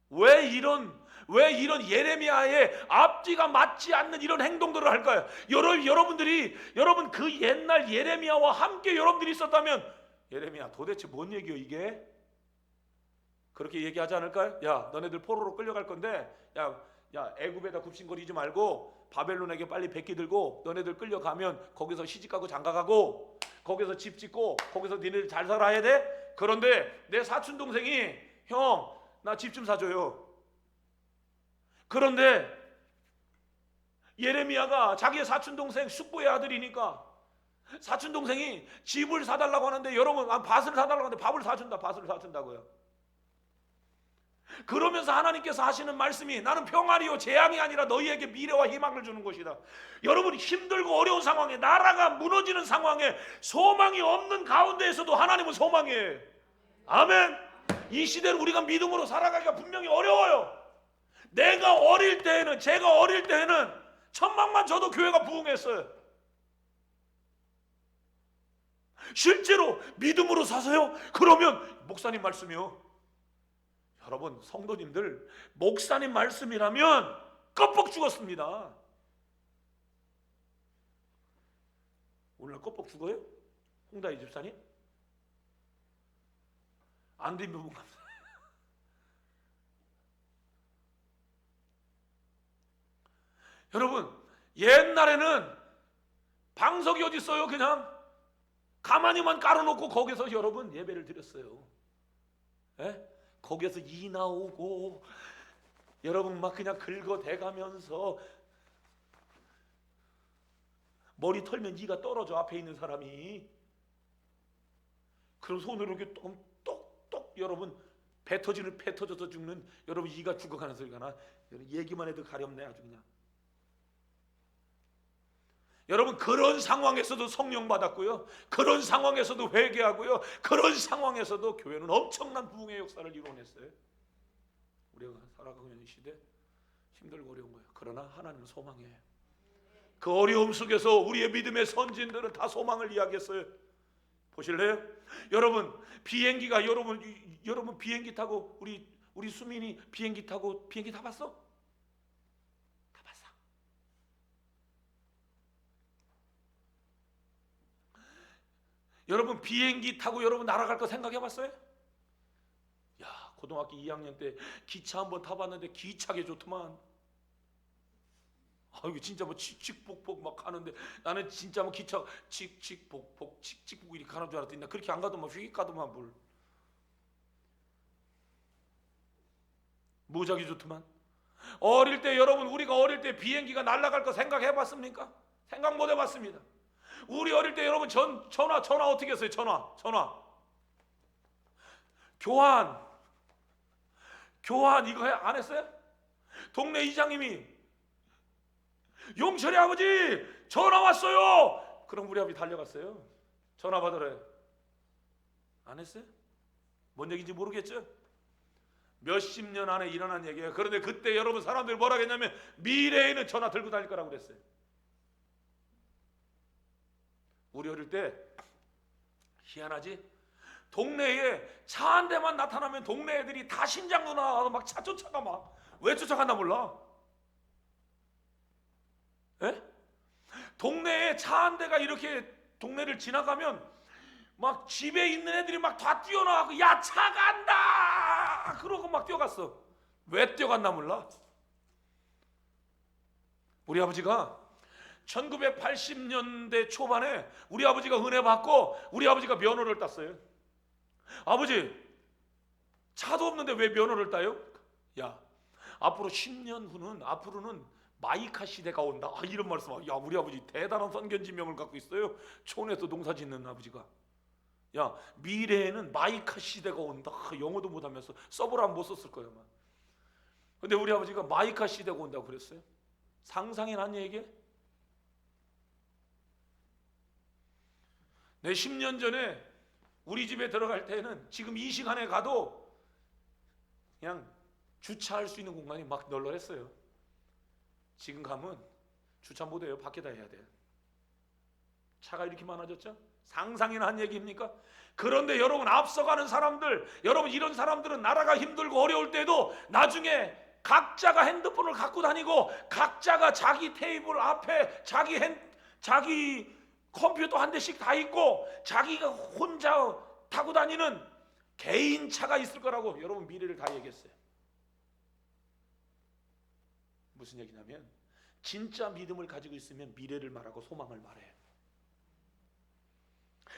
왜 이런 예레미야의 앞뒤가 맞지 않는 이런 행동들을 할까요? 여러분 그 옛날 예레미야와 함께 여러분들이 있었다면, 예레미야 도대체 뭔 얘기야 이게? 그렇게 얘기하지 않을까요? 야, 너네들 포로로 끌려갈 건데 야 애굽에다 굽신거리지 말고 바벨론에게 빨리 백기 들고 너네들 끌려가면 거기서 시집가고 장가가고 거기서 집 짓고 거기서 니네들 잘 살아야 돼? 그런데 내 사촌 동생이 형 나 집 좀 사줘요. 그런데 예레미야가 자기의 사촌 동생 숙부의 아들이니까 사촌 동생이 집을 사달라고 하는데, 여러분 밭을 사달라고 하는데 밭을 사준다고요. 그러면서 하나님께서 하시는 말씀이 나는 평안이요 재앙이 아니라 너희에게 미래와 희망을 주는 것이다. 여러분 힘들고 어려운 상황에, 나라가 무너지는 상황에, 소망이 없는 가운데에서도 하나님은 소망이에요. 아멘. 이 시대는 우리가 믿음으로 살아가기가 분명히 어려워요. 제가 어릴 때에는 천막만 줘도 교회가 부흥했어요. 실제로 믿음으로 사세요? 그러면 목사님 말씀이요. 여러분 성도님들, 목사님 말씀이라면 껍벅 죽었습니다. 오늘 껍벅 죽어요? 홍다희 집사님? 안 되면 감사해요. 여러분 옛날에는 방석이 어디 있어요? 그냥 가만히만 깔아놓고 거기서 여러분 예배를 드렸어요. 예? 거기에서 이 나오고 여러분 막 그냥 긁어대가면서 머리 털면 이가 떨어져, 앞에 있는 사람이. 그럼 손으로 이렇게 똑똑똑 여러분 배 터져서 죽는 여러분 이가 죽어가는 소리가 나. 얘기만 해도 가렵네 아주 그냥. 여러분 그런 상황에서도 성령 받았고요, 그런 상황에서도 회개하고요, 그런 상황에서도 교회는 엄청난 부흥의 역사를 이루어냈어요. 우리가 살아가고 있는 시대 힘들고 어려운 거예요. 그러나 하나님은 소망이에요. 그 어려움 속에서 우리의 믿음의 선진들은 다 소망을 이야기했어요. 보실래요? 여러분 비행기가 여러분 비행기 타고 우리 수민이 비행기 타봤어? 여러분 비행기 타고 여러분 날아갈 거 생각해 봤어요? 야, 고등학교 2학년 때 기차 한번 타봤는데 기차게 좋더만. 이거 진짜 뭐 칙칙폭폭 막 가는데, 나는 진짜 뭐 기차 칙칙폭폭 이렇게 가는 줄 알았더니 나 그렇게 안 가더만 휙 가더만 뭘. 무지하게 좋더만. 어릴 때 여러분 우리가 어릴 때 비행기가 날아갈 거 생각해 봤습니까? 생각 못 해봤습니다. 우리 어릴 때 여러분 전화 어떻게 했어요? 전화 교환 이거 안 했어요? 동네 이장님이 용철이 아버지 전화 왔어요. 그럼 우리 아버지 달려갔어요. 전화 받으래. 안 했어요? 뭔 얘기인지 모르겠죠? 몇십 년 안에 일어난 얘기예요. 그런데 그때 여러분 사람들이 뭐라 했냐면 미래에는 전화 들고 다닐 거라고 그랬어요. 우리 어릴 때 희한하지? 동네에 차 한 대만 나타나면 동네 애들이 다 신장도 나와서 막 차 쫓아가. 막 왜 쫓아간다 몰라? 에? 동네에 차 한 대가 이렇게 동네를 지나가면 막 집에 있는 애들이 막 다 뛰어나가고 야 차 간다 그러고 막 뛰어갔어. 왜 뛰어갔나 몰라? 우리 아버지가 1980년대 초반에 우리 아버지가 은혜 받고 우리 아버지가 면허를 땄어요. 아버지 차도 없는데 왜 면허를 따요? 야 앞으로 10년 후는 앞으로는 마이카 시대가 온다. 이런 말씀. 야 우리 아버지 대단한 선견지명을 갖고 있어요. 촌에서 농사 짓는 아버지가. 야 미래에는 마이카 시대가 온다. 영어도 못하면서 서브를 못 썼을 거예요 아마. 근데 우리 아버지가 마이카 시대가 온다고 그랬어요. 상상이 난 얘기예요. 내 10년 전에 우리 집에 들어갈 때는 지금 이 시간에 가도 그냥 주차할 수 있는 공간이 막 널널했어요. 지금 가면 주차 못해요. 밖에다 해야 돼. 차가 이렇게 많아졌죠? 상상이나 한 얘기입니까? 그런데 여러분, 앞서가는 사람들, 여러분 이런 사람들은 나라가 힘들고 어려울 때도 나중에 각자가 핸드폰을 갖고 다니고 각자가 자기 테이블 앞에 자기 컴퓨터 한 대씩 다 있고 자기가 혼자 타고 다니는 개인 차가 있을 거라고 여러분 미래를 다 얘기했어요. 무슨 얘기냐면 진짜 믿음을 가지고 있으면 미래를 말하고 소망을 말해요.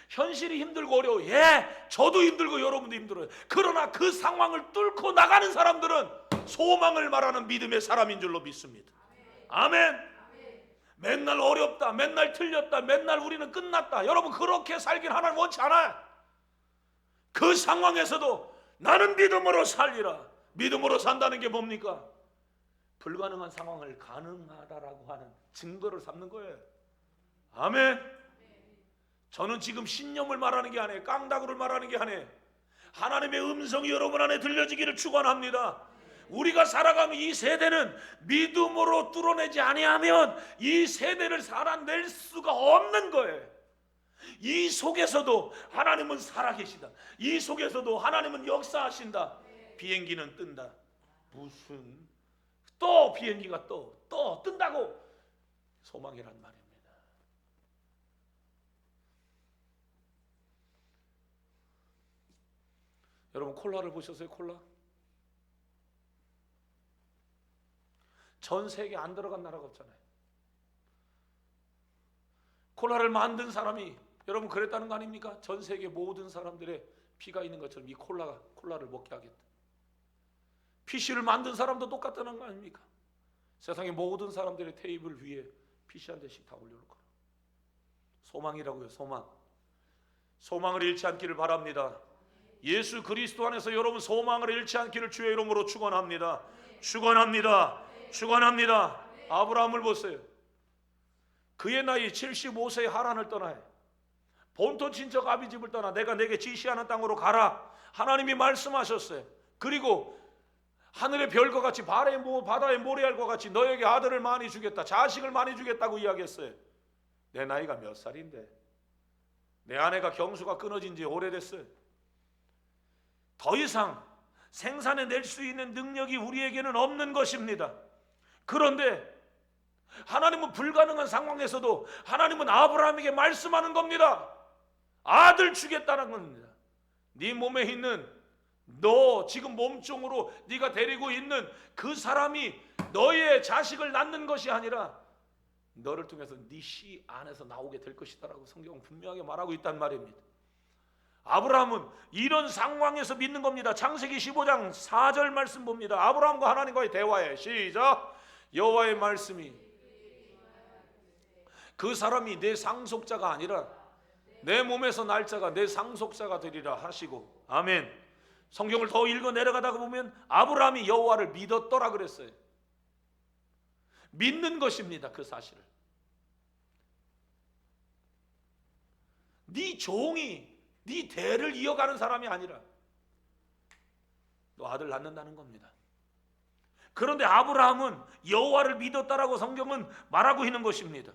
현실이 힘들고 어려워. 저도 힘들고 여러분도 힘들어요. 그러나 그 상황을 뚫고 나가는 사람들은 소망을 말하는 믿음의 사람인 줄로 믿습니다. 아멘. 맨날 어렵다, 맨날 틀렸다, 맨날 우리는 끝났다. 여러분 그렇게 살긴 하나님 원치 않아요. 그 상황에서도 나는 믿음으로 살리라. 믿음으로 산다는 게 뭡니까? 불가능한 상황을 가능하다라고 하는 증거를 삼는 거예요. 아멘. 저는 지금 신념을 말하는 게 아니에요. 깡다구를 말하는 게 아니에요. 하나님의 음성이 여러분 안에 들려지기를 축원합니다. 우리가 살아가면 이 세대는 믿음으로 뚫어내지 아니하면 이 세대를 살아낼 수가 없는 거예요. 이 속에서도 하나님은 살아계시다. 이 속에서도 하나님은 역사하신다. 비행기는 뜬다. 무슨 또 비행기가 또 뜬다고 소망이란 말입니다. 여러분 콜라를 보셨어요? 콜라? 전 세계 안 들어간 나라가 없잖아요. 콜라를 만든 사람이 여러분 그랬다는 거 아닙니까? 전 세계 모든 사람들의 피가 있는 것처럼 이 콜라를 먹게 하겠다. PC를 만든 사람도 똑같다는 거 아닙니까? 세상의 모든 사람들의 테이블 위에 PC 한 대씩 다 올려놓을 거라. 소망이라고요. 소망을 잃지 않기를 바랍니다. 예수 그리스도 안에서 여러분 소망을 잃지 않기를 주의 이름으로 축원합니다. 축원합니다. 아브라함을 보세요. 그의 나이 75세에 하란을 떠나요. 본토 친척 아비 집을 떠나 내가 내게 지시하는 땅으로 가라. 하나님이 말씀하셨어요. 그리고 하늘의 별과 같이 바다의 모래알과 같이 너에게 아들을 많이 주겠다, 자식을 많이 주겠다고 이야기했어요. 내 나이가 몇 살인데 내 아내가 경수가 끊어진 지 오래됐어요. 더 이상 생산해낼 수 있는 능력이 우리에게는 없는 것입니다. 그런데 하나님은 불가능한 상황에서도 하나님은 아브라함에게 말씀하는 겁니다. 아들 주겠다는 겁니다. 네 몸에 있는 너 지금 몸종으로 네가 데리고 있는 그 사람이 너의 자식을 낳는 것이 아니라 너를 통해서 네 씨 안에서 나오게 될 것이다라고 성경은 분명하게 말하고 있단 말입니다. 아브라함은 이런 상황에서 믿는 겁니다. 창세기 15장 4절 말씀 봅니다. 아브라함과 하나님과의 대화에 시작. 여호와의 말씀이 그 사람이 내 상속자가 아니라 내 몸에서 날 자가 내 상속자가 되리라 하시고. 아멘. 성경을 더 읽어 내려가다가 보면 아브라함이 여호와를 믿었더라 그랬어요. 믿는 것입니다. 그 사실을. 네 종이 네 대를 이어가는 사람이 아니라 너 아들 낳는다는 겁니다. 그런데 아브라함은 여호와를 믿었다라고 성경은 말하고 있는 것입니다.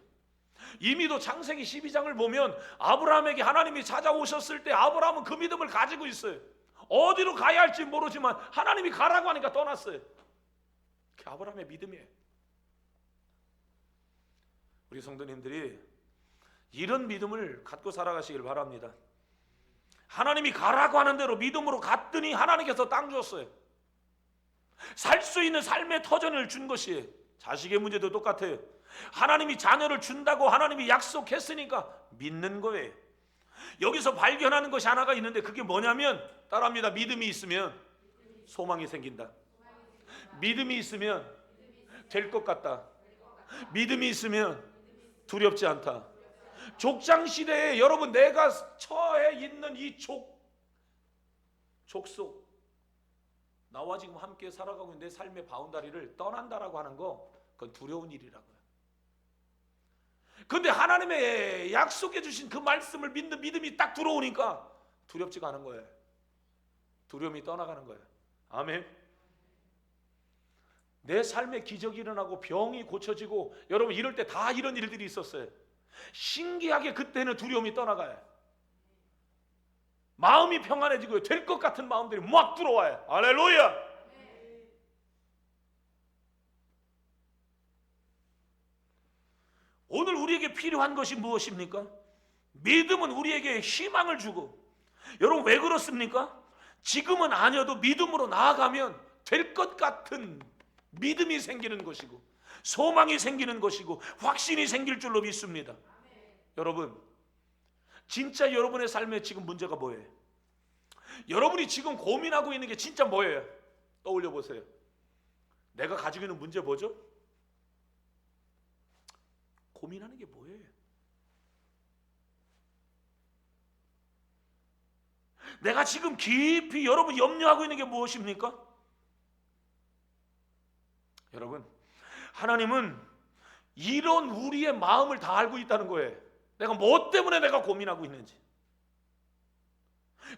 이미도 창세기 12장을 보면 아브라함에게 하나님이 찾아오셨을 때 아브라함은 그 믿음을 가지고 있어요. 어디로 가야 할지 모르지만 하나님이 가라고 하니까 떠났어요. 그게 아브라함의 믿음이에요. 우리 성도님들이 이런 믿음을 갖고 살아가시길 바랍니다. 하나님이 가라고 하는 대로 믿음으로 갔더니 하나님께서 땅 줬어요. 살 수 있는 삶의 터전을 준 것이에요. 자식의 문제도 똑같아요. 하나님이 자녀를 준다고 하나님이 약속했으니까 믿는 거예요. 여기서 발견하는 것이 하나가 있는데 그게 뭐냐면 따라합니다. 믿음이 있으면 소망이 생긴다. 믿음이 있으면 될 것 같다. 믿음이 있으면 두렵지 않다. 족장 시대에 여러분 내가 처해 있는 이 족속 나와 지금 함께 살아가고 있는 내 삶의 바운다리를 떠난다라고 하는 거 그건 두려운 일이라고요. 그런데 하나님의 약속해 주신 그 말씀을 믿는 믿음이 딱 들어오니까 두렵지가 않은 거예요. 두려움이 떠나가는 거예요. 아멘. 내 삶에 기적이 일어나고 병이 고쳐지고, 여러분 이럴 때 다 이런 일들이 있었어요. 신기하게 그때는 두려움이 떠나가요. 마음이 평안해지고 될 것 같은 마음들이 막 들어와요. 할렐루야. 오늘 우리에게 필요한 것이 무엇입니까? 믿음은 우리에게 희망을 주고, 여러분 왜 그렇습니까? 지금은 아니어도 믿음으로 나아가면 될 것 같은 믿음이 생기는 것이고, 소망이 생기는 것이고, 확신이 생길 줄로 믿습니다. 여러분, 진짜 여러분의 삶에 지금 문제가 뭐예요? 여러분이 지금 고민하고 있는 게 진짜 뭐예요? 떠올려 보세요. 내가 가지고 있는 문제 뭐죠? 고민하는 게 뭐예요? 내가 지금 깊이 여러분 염려하고 있는 게 무엇입니까? 여러분, 하나님은 이런 우리의 마음을 다 알고 있다는 거예요. 내가 뭐 때문에 내가 고민하고 있는지.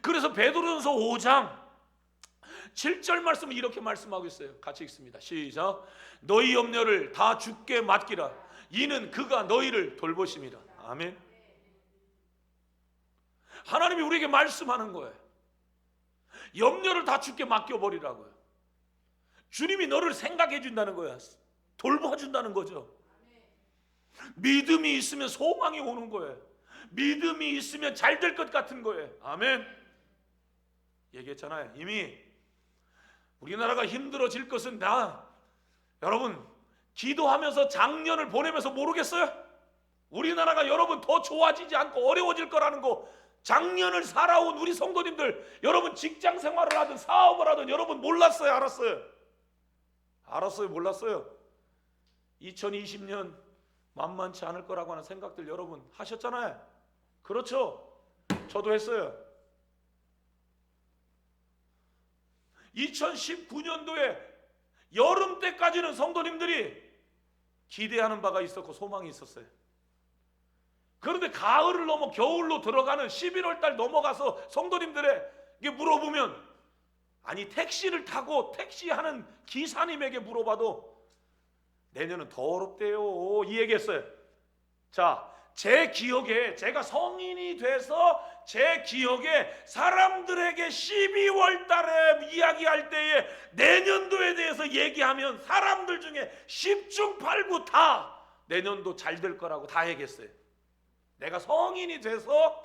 그래서 베드로전서 5장 7절 말씀을 이렇게 말씀하고 있어요. 같이 읽습니다. 시작. 너희 염려를 다 주께 맡기라. 이는 그가 너희를 돌보심이라. 아멘. 하나님이 우리에게 말씀하는 거예요. 염려를 다 주께 맡겨버리라고요. 주님이 너를 생각해 준다는 거야. 돌봐준다는 거죠. 믿음이 있으면 소망이 오는 거예요. 믿음이 있으면 잘 될 것 같은 거예요. 아멘. 얘기했잖아요. 이미 우리나라가 힘들어질 것은 여러분 기도하면서 작년을 보내면서 모르겠어요? 우리나라가 여러분 더 좋아지지 않고 어려워질 거라는 거, 작년을 살아온 우리 성도님들, 여러분 직장 생활을 하든 사업을 하든 여러분 몰랐어요? 알았어요? 알았어요? 몰랐어요? 2020년 만만치 않을 거라고 하는 생각들 여러분 하셨잖아요. 그렇죠? 저도 했어요. 2019년도에 여름 때까지는 성도님들이 기대하는 바가 있었고 소망이 있었어요. 그런데 가을을 넘어 겨울로 들어가는 11월 달 넘어가서 성도님들에게 물어보면, 아니 택시를 타고 택시하는 기사님에게 물어봐도 내년은 더 어렵대요, 이 얘기했어요. 자, 제 기억에, 제가 성인이 돼서 제 기억에 사람들에게 12월 달에 이야기할 때에 내년도에 대해서 얘기하면 사람들 중에 10중 8구 다 내년도 잘 될 거라고 다 얘기했어요. 내가 성인이 돼서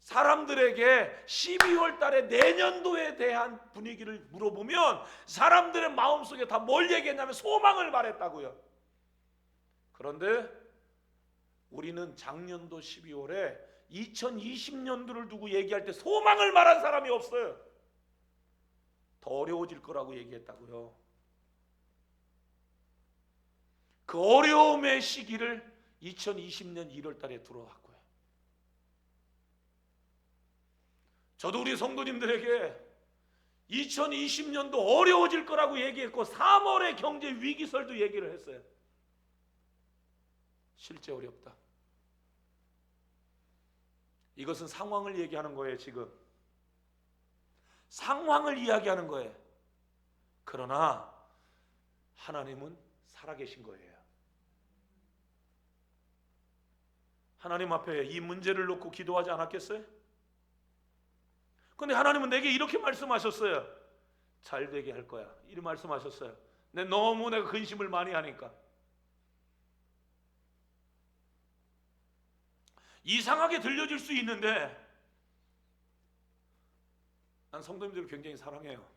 사람들에게 12월 달에 내년도에 대한 분위기를 물어보면 사람들의 마음속에 다 뭘 얘기했냐면 소망을 말했다고요. 그런데 우리는 작년도 12월에 2020년도를 두고 얘기할 때 소망을 말한 사람이 없어요. 더 어려워질 거라고 얘기했다고요. 그 어려움의 시기를 2020년 1월 달에 들어왔고요. 저도 우리 성도님들에게 2020년도 어려워질 거라고 얘기했고 3월에 경제 위기설도 얘기를 했어요. 실제 어렵다. 이것은 상황을 얘기하는 거예요. 지금 상황을 이야기하는 거예요. 그러나 하나님은 살아계신 거예요. 하나님 앞에 이 문제를 놓고 기도하지 않았겠어요? 근데 하나님은 내게 이렇게 말씀하셨어요. 잘 되게 할 거야, 이렇게 말씀하셨어요. 너무 내가 근심을 많이 하니까. 이상하게 들려질 수 있는데 난 성도님들을 굉장히 사랑해요.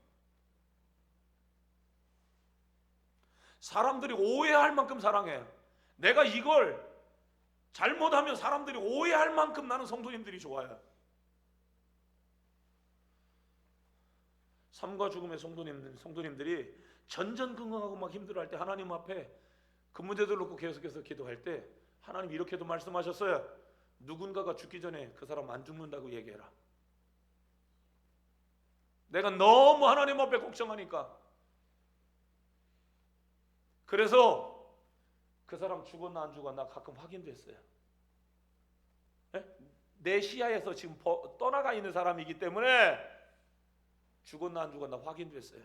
사람들이 오해할 만큼 사랑해요. 내가 이걸 잘못하면 사람들이 오해할 만큼 나는 성도님들이 좋아요. 삶과 죽음의 성도님들이 전전긍긍하고 막 힘들어할 때 하나님 앞에 그 문제들 놓고 계속해서 기도할 때 하나님 이렇게도 말씀하셨어요. 누군가가 죽기 전에 그 사람 안 죽는다고 얘기해라. 내가 너무 하나님 앞에 걱정하니까. 그래서 그 사람 죽었나 안 죽었나 가끔 확인도 했어요. 내 시야에서 지금 떠나가 있는 사람이기 때문에 죽었나 안 죽었나 확인됐어요.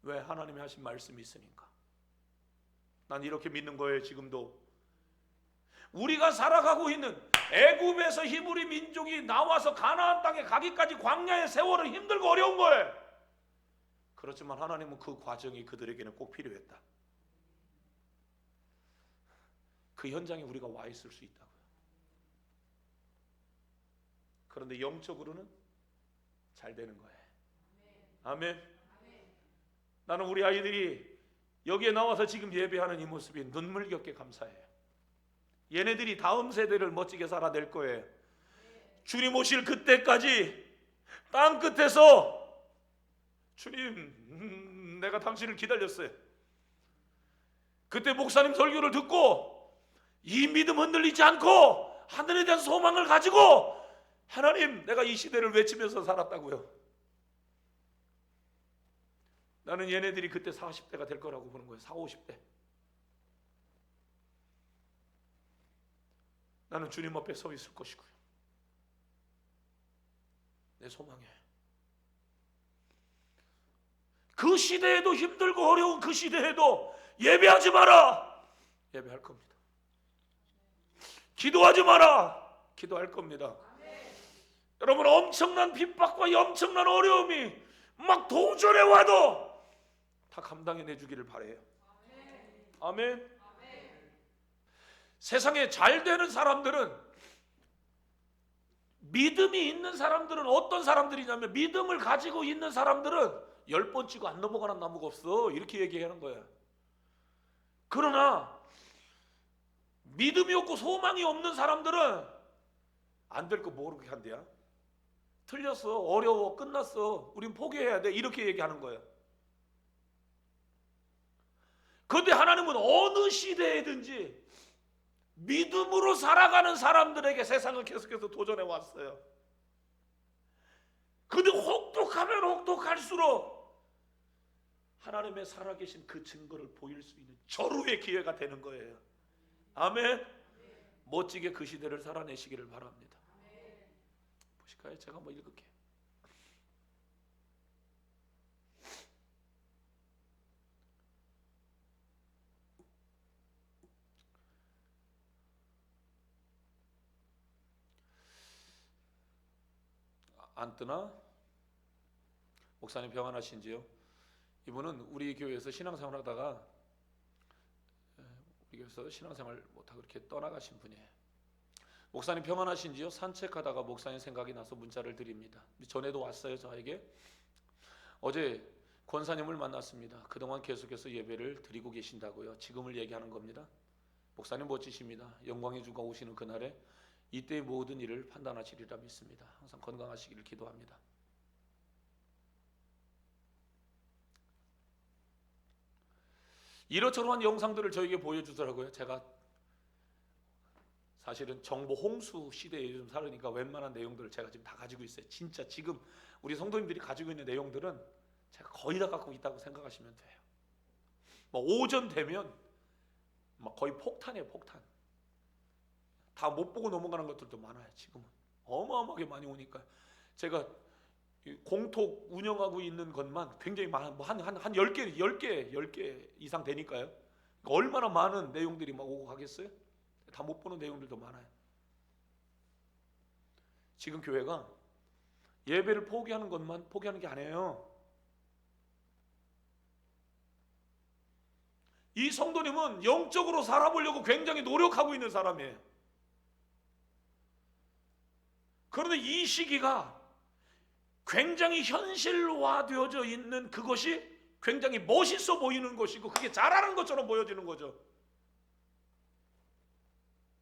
왜? 하나님이 하신 말씀이 있으니까. 난 이렇게 믿는 거예요. 지금도 우리가 살아가고 있는 애굽에서 히브리 민족이 나와서 가나안 땅에 가기까지 광야의 세월은 힘들고 어려운 거예요. 그렇지만 하나님은 그 과정이 그들에게는 꼭 필요했다. 그 현장에 우리가 와 있을 수 있다고요. 그런데 영적으로는 잘 되는 거예요. 아멘. 나는 우리 아이들이 여기에 나와서 지금 예배하는 이 모습이 눈물겹게 감사해요. 얘네들이 다음 세대를 멋지게 살아낼 거예요. 주님 오실 그때까지 땅 끝에서 주님, 내가 당신을 기다렸어요. 그때 목사님 설교를 듣고 이 믿음 흔들리지 않고 하늘에 대한 소망을 가지고 하나님, 내가 이 시대를 외치면서 살았다고요. 나는 얘네들이 그때 40대가 될 거라고 보는 거예요. 40, 50대. 나는 주님 앞에 서 있을 것이고요. 내 소망이에요. 그 시대에도 힘들고 어려운 그 시대에도 예배하지 마라. 예배할 겁니다. 기도하지 마라. 기도할 겁니다. 여러분, 엄청난 핍박과 엄청난 어려움이 막 도전해 와도 다 감당해 주기를 바라요. 아멘. 세상에 잘 되는 사람들은, 믿음이 있는 사람들은 어떤 사람들이냐면, 믿음을 가지고 있는 사람들은 10번 치고 안 넘어가는 나무가 없어, 이렇게 얘기하는 거야. 그러나 믿음이 없고 소망이 없는 사람들은 안 될 거 모르게 한대야. 틀렸어, 어려워, 끝났어, 우린 포기해야 돼, 이렇게 얘기하는 거야. 그런데 하나님은 어느 시대에든지 믿음으로 살아가는 사람들에게 세상을 계속해서 도전해 왔어요. 근데 혹독하면 혹독할수록 하나님의 살아계신 그 증거를 보일 수 있는 절호의 기회가 되는 거예요. 아멘. 멋지게 그 시대를 살아내시기를 바랍니다. 보실까요? 제가 한번 읽을게요. 안 뜨나? 목사님 평안하신지요? 이분은 우리 교회에서 신앙생활 하다가 우리 교회에서 신앙생활 못하고 이렇게 떠나가신 분이에요. 목사님 평안하신지요? 산책하다가 목사님 생각이 나서 문자를 드립니다. 전에도 왔어요. 저에게. 어제 권사님을 만났습니다. 그동안 계속해서 예배를 드리고 계신다고요. 지금을 얘기하는 겁니다. 목사님 멋지십니다. 영광의 주가 오시는 그날에 이때의 모든 일을 판단하시리라 믿습니다. 항상 건강하시기를 기도합니다. 이러저러한 영상들을 저에게 보여주더라고요. 제가 사실은 정보 홍수 시대에 요즘 살으니까 웬만한 내용들을 제가 지금 다 가지고 있어요. 진짜 지금 우리 성도님들이 가지고 있는 내용들은 제가 거의 다 갖고 있다고 생각하시면 돼요. 뭐 오전 되면 막 거의 폭탄이에요. 폭탄. 다 못 보고 넘어가는 것들도 많아요. 지금은 어마어마하게 많이 오니까 제가 공톡 운영하고 있는 것만 굉장히 많은 한 10개 이상 되니까요. 얼마나 많은 내용들이 막 오고 가겠어요? 다 못 보는 내용들도 많아요. 지금 교회가 예배를 포기하는 것만 포기하는 게 아니에요. 이 성도님은 영적으로 살아보려고 굉장히 노력하고 있는 사람이에요. 그런데 이 시기가 굉장히 현실화되어져 있는 그것이 굉장히 멋있어 보이는 것이고 그게 잘하는 것처럼 보여지는 거죠.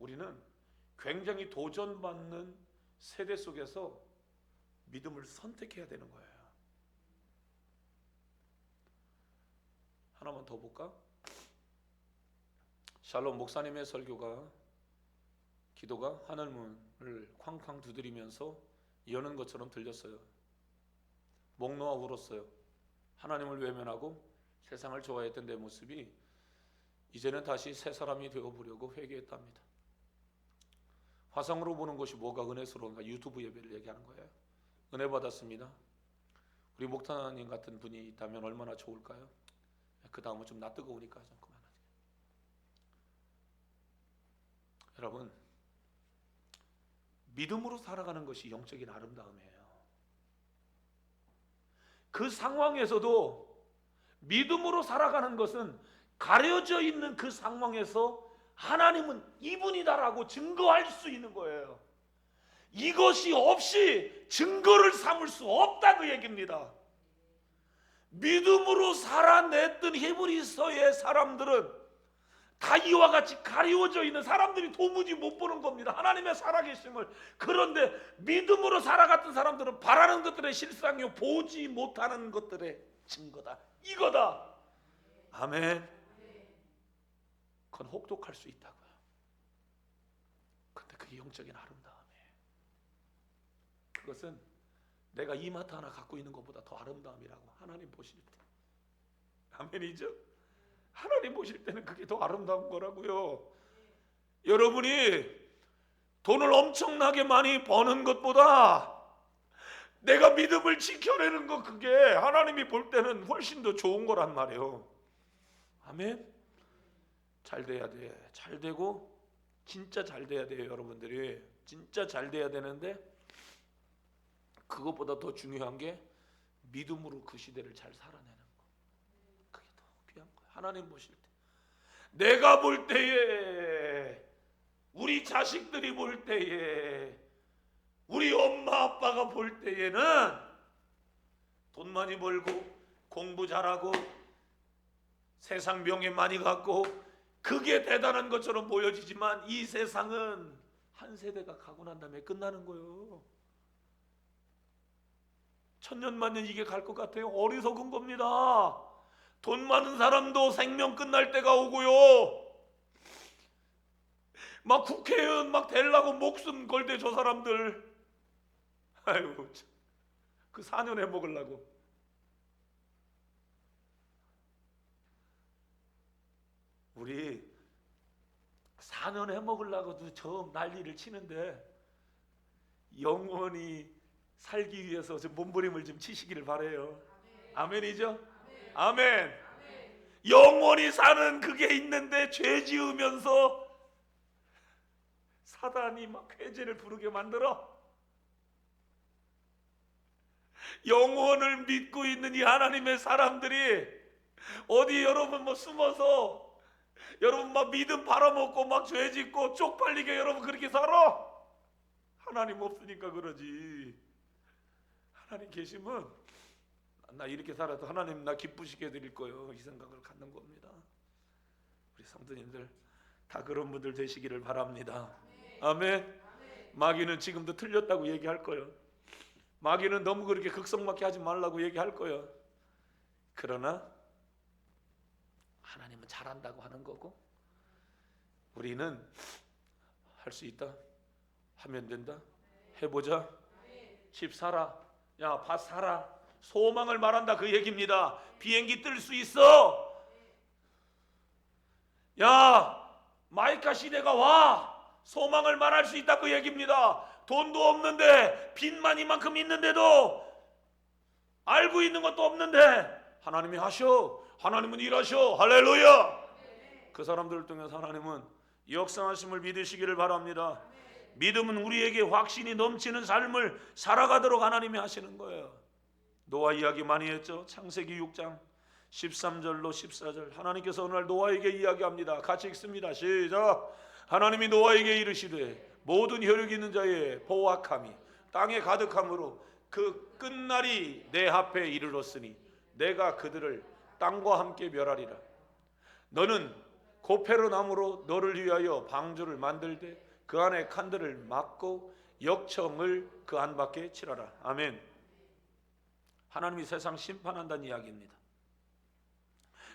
우리는 굉장히 도전받는 세대 속에서 믿음을 선택해야 되는 거예요. 하나만 더 볼까? 샬롬 목사님의 설교가 기도가 하늘문을 쾅쾅 두드리면서 여는 것처럼 들렸어요. 목 놓아 울었어요. 하나님을 외면하고 세상을 좋아했던 내 모습이 이제는 다시 새 사람이 되어보려고 회개했답니다. 화상으로 보는 것이 뭐가 은혜스러운가? 유튜브 예배를 얘기하는 거예요. 은혜 받았습니다. 우리 목사님 같은 분이 있다면 얼마나 좋을까요? 그 다음은 좀 낯뜨거우니까 좀 그만하죠. 여러분, 믿음으로 살아가는 것이 영적인 아름다움이에요. 그 상황에서도 믿음으로 살아가는 것은 가려져 있는 그 상황에서 하나님은 이분이다라고 증거할 수 있는 거예요. 이것이 없이 증거를 삼을 수 없다 그 얘기입니다. 믿음으로 살아냈던 히브리서의 사람들은 다 이와 같이 가리워져 있는 사람들이 도무지 못 보는 겁니다. 하나님의 살아계심을. 그런데 믿음으로 살아갔던 사람들은 바라는 것들의 실상이요 보지 못하는 것들의 증거다. 이거다. 아멘. 그건 혹독할 수 있다고요. 근데 그게 영적인 아름다움이에요. 그것은 내가 이마트 하나 갖고 있는 것보다 더 아름다움이라고 하나님 보실 때. 아멘이죠? 하나님 보실 때는 그게 더 아름다운 거라고요. 여러분이 돈을 엄청나게 많이 버는 것보다 내가 믿음을 지켜내는 거, 그게 하나님이 볼 때는 훨씬 더 좋은 거란 말이에요. 아멘. 잘 돼야 돼. 잘 되고 진짜 잘 돼야 돼요. 여러분들이 진짜 잘 돼야 되는데 그것보다 더 중요한 게 믿음으로 그 시대를 잘 살아내는 거. 그게 더 귀한 거예요. 하나님 보실 때, 내가 볼 때에, 우리 자식들이 볼 때에, 우리 엄마 아빠가 볼 때에는 돈 많이 벌고 공부 잘하고 세상 명예 많이 갖고 그게 대단한 것처럼 보여지지만 이 세상은 한 세대가 가고 난 다음에 끝나는 거예요. 천년만년 이게 갈 것 같아요? 어리석은 겁니다. 돈 많은 사람도 생명 끝날 때가 오고요. 막 국회의원 막 되려고 목숨 걸대 저 사람들. 아이고, 그 4년 해먹으려고. 우리 4년 해먹으려고도 저 난리를 치는데 영원히 살기 위해서 좀 몸부림을 좀 치시기를 바래요. 아멘이죠? 아멘. 영원히 사는 그게 있는데 죄 지으면서 사단이 막 회개를 부르게 만들어. 영혼을 믿고 있는 이 하나님의 사람들이 어디 여러분 뭐 숨어서 여러분 막 믿음 팔아먹고 막 죄 짓고 쪽팔리게 여러분 그렇게 살아? 하나님 없으니까 그러지. 하나님 계시면 나 이렇게 살아도 하나님 나 기쁘시게 해드릴 거예요. 이 생각을 갖는 겁니다. 우리 성도님들 다 그런 분들 되시기를 바랍니다. 아멘. 마귀는 지금도 틀렸다고 얘기할 거예요. 마귀는 너무 그렇게 극성맞게 하지 말라고 얘기할 거예요. 그러나 하나님은 잘한다고 하는 거고 우리는 할 수 있다. 하면 된다. 해보자. 집 사라. 야, 밭 사라. 소망을 말한다 그 얘기입니다. 비행기 뜰 수 있어. 야, 마이카 시대가 와. 소망을 말할 수 있다 그 얘기입니다. 돈도 없는데 빚만 이만큼 있는데도 알고 있는 것도 없는데 하나님이 하셔. 하나님은 일하셔. 할렐루야. 그 사람들을 통해서 하나님은 역사하심을 믿으시기를 바랍니다. 믿음은 우리에게 확신이 넘치는 삶을 살아가도록 하나님이 하시는 거예요. 노아 이야기 많이 했죠. 창세기 6장 13절로 14절 하나님께서 어느 날 노아에게 이야기합니다. 같이 읽습니다. 시작. 하나님이 노아에게 이르시되 모든 혈육 있는 자의 보악함이 땅에 가득함으로 그 끝날이 내 앞에 이르렀으니 내가 그들을 땅과 함께 멸하리라. 너는 고페로 나무로 너를 위하여 방주를 만들되 그 안에 칸들을 막고 역청을 그 안 밖에 칠하라. 아멘. 하나님이 세상 심판한다는 이야기입니다.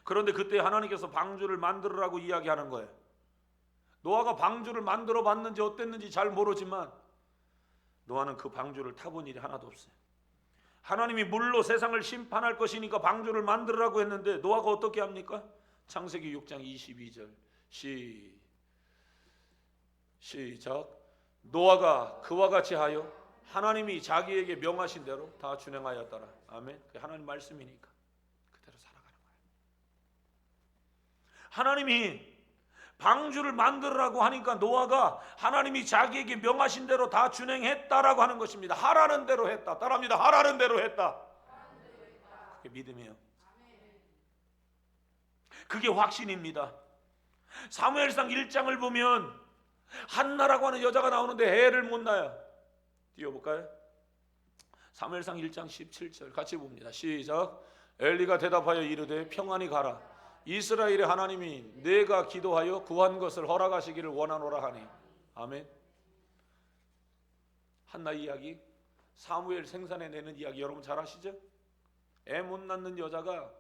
그런데 그때 하나님께서 방주를 만들으라고 이야기하는 거예요. 노아가 방주를 만들어 봤는지 어땠는지 잘 모르지만 노아는 그 방주를 타본 일이 하나도 없어요. 하나님이 물로 세상을 심판할 것이니까 방주를 만들으라고 했는데 노아가 어떻게 합니까? 창세기 6장 22절 시작. 노아가 그와 같이 하여 하나님이 자기에게 명하신 대로 다 준행하였더라. 아멘. 그게 하나님 말씀이니까 그대로 살아가는 거예요. 하나님이 방주를 만들으라고 하니까 노아가 하나님이 자기에게 명하신 대로 다 준행했다라고 하는 것입니다. 하라는 대로 했다. 따라합니다. 하라는 대로 했다. 그게 믿음이에요. 그게 확신입니다. 사무엘상 1장을 보면 한나라고 하는 여자가 나오는데 애를 못 낳아요. 띄워볼까요? 사무엘상 1장 17절 같이 봅니다. 시작. 엘리가 대답하여 이르되 평안히 가라. 이스라엘의 하나님이 내가 기도하여 구한 것을 허락하시기를 원하노라 하니. 아멘. 한나 이야기, 사무엘 생산해 내는 이야기 여러분 잘 아시죠? 애 못 낳는 여자가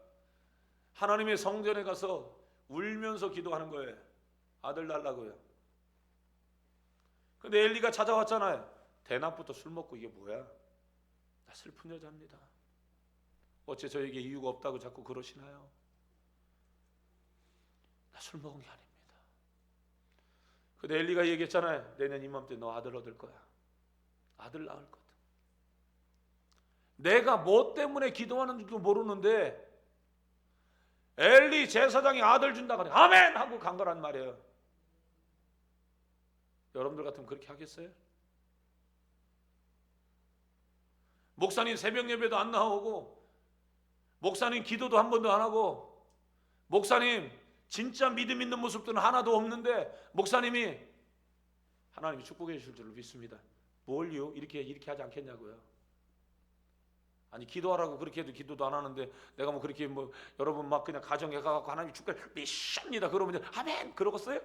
하나님의 성전에 가서 울면서 기도하는 거예요. 아들 달라고요. 근데 엘리가 찾아왔잖아요. 대낮부터 술 먹고 이게 뭐야? 나 슬픈 여자입니다. 어째 저에게 이유가 없다고 자꾸 그러시나요? 나 술 먹은 게 아닙니다. 근데 엘리가 얘기했잖아요. 내년 이맘때 너 아들 얻을 거야. 아들 낳을 거다. 내가 뭐 때문에 기도하는지도 모르는데 엘리 제사장이 아들 준다고 하니 아멘! 하고 간 거란 말이에요. 여러분들 같으면 그렇게 하겠어요? 목사님 새벽 예배도 안 나오고 목사님 기도도 한 번도 안 하고 목사님 진짜 믿음 있는 모습들은 하나도 없는데 목사님이 하나님이 축복해 주실 줄로 믿습니다. 뭘요? 이렇게 하지 않겠냐고요. 아니 기도하라고 그렇게 해도 기도도 안 하는데 내가 뭐 그렇게 뭐 여러분 막 그냥 가정에 가갖고 하나님 축복해 믿습니다 그러면 아멘 그러겠어요?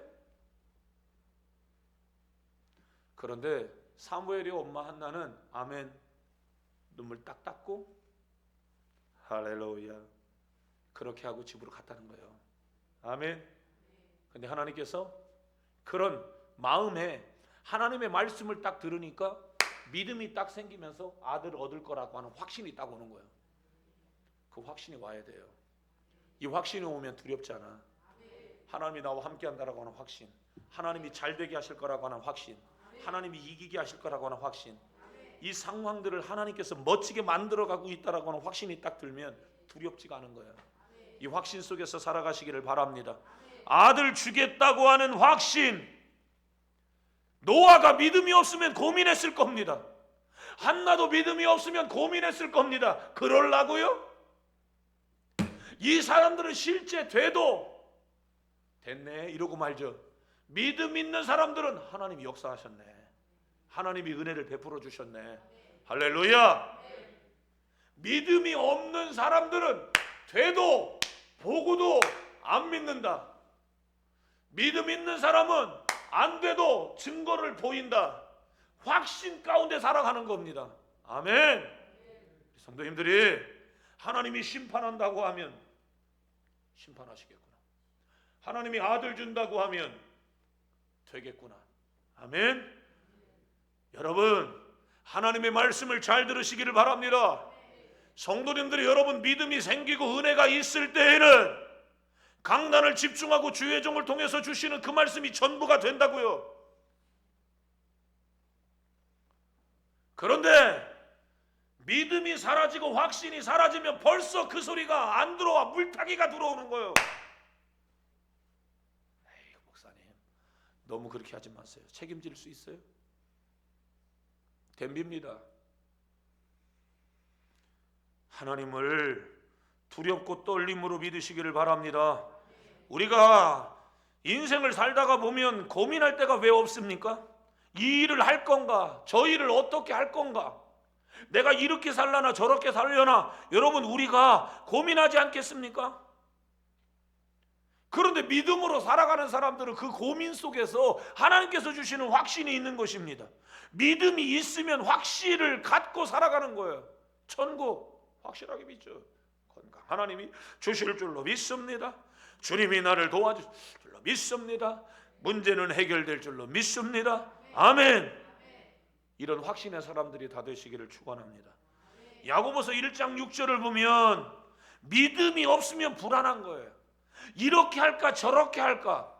그런데 사무엘의 엄마 한나는 아멘 눈물 딱 닦고 할렐루야 그렇게 하고 집으로 갔다는 거예요. 아멘. 근데 하나님께서 그런 마음에 하나님의 말씀을 딱 들으니까 믿음이 딱 생기면서 아들을 얻을 거라고 하는 확신이 딱 오는 거예요. 그 확신이 와야 돼요. 이 확신이 오면 두렵지 않아. 하나님이 나와 함께 한다라고 하는 확신, 하나님이 잘 되게 하실 거라고 하는 확신, 하나님이 이기게 하실 거라고 하는 확신, 이 상황들을 하나님께서 멋지게 만들어가고 있다라고 하는 확신이 딱 들면 두렵지가 않은 거예요. 이 확신 속에서 살아가시기를 바랍니다. 아들 주겠다고 하는 확신. 노아가 믿음이 없으면 고민했을 겁니다. 한나도 믿음이 없으면 고민했을 겁니다. 그럴라고요? 이 사람들은 실제 돼도 됐네 이러고 말죠. 믿음 있는 사람들은 하나님이 역사하셨네. 하나님이 은혜를 베풀어 주셨네. 할렐루야. 믿음이 없는 사람들은 돼도 보고도 안 믿는다. 믿음 있는 사람은 안 돼도 증거를 보인다. 확신 가운데 살아가는 겁니다. 아멘. 성도님들이 하나님이 심판한다고 하면 심판하시겠구나. 하나님이 아들 준다고 하면 되겠구나. 아멘. 여러분 하나님의 말씀을 잘 들으시기를 바랍니다. 성도님들이 여러분 믿음이 생기고 은혜가 있을 때에는 강단을 집중하고 주의 종을 통해서 주시는 그 말씀이 전부가 된다고요. 그런데 믿음이 사라지고 확신이 사라지면 벌써 그 소리가 안 들어와. 물타기가 들어오는 거예요. 에이, 목사님 너무 그렇게 하지 마세요. 책임질 수 있어요? 덤빕니다. 하나님을 두렵고 떨림으로 믿으시기를 바랍니다. 우리가 인생을 살다가 보면 고민할 때가 왜 없습니까? 이 일을 할 건가? 저 일을 어떻게 할 건가? 내가 이렇게 살려나 저렇게 살려나? 여러분 우리가 고민하지 않겠습니까? 그런데 믿음으로 살아가는 사람들은 그 고민 속에서 하나님께서 주시는 확신이 있는 것입니다. 믿음이 있으면 확신을 갖고 살아가는 거예요. 천국 확실하게 믿죠. 건강 하나님이 주실 줄로 믿습니다. 주님이 나를 도와주실 줄로 믿습니다. 문제는 해결될 줄로 믿습니다. 아멘. 이런 확신의 사람들이 다 되시기를 축원합니다. 야고보서 1장 6절을 보면 믿음이 없으면 불안한 거예요. 이렇게 할까 저렇게 할까.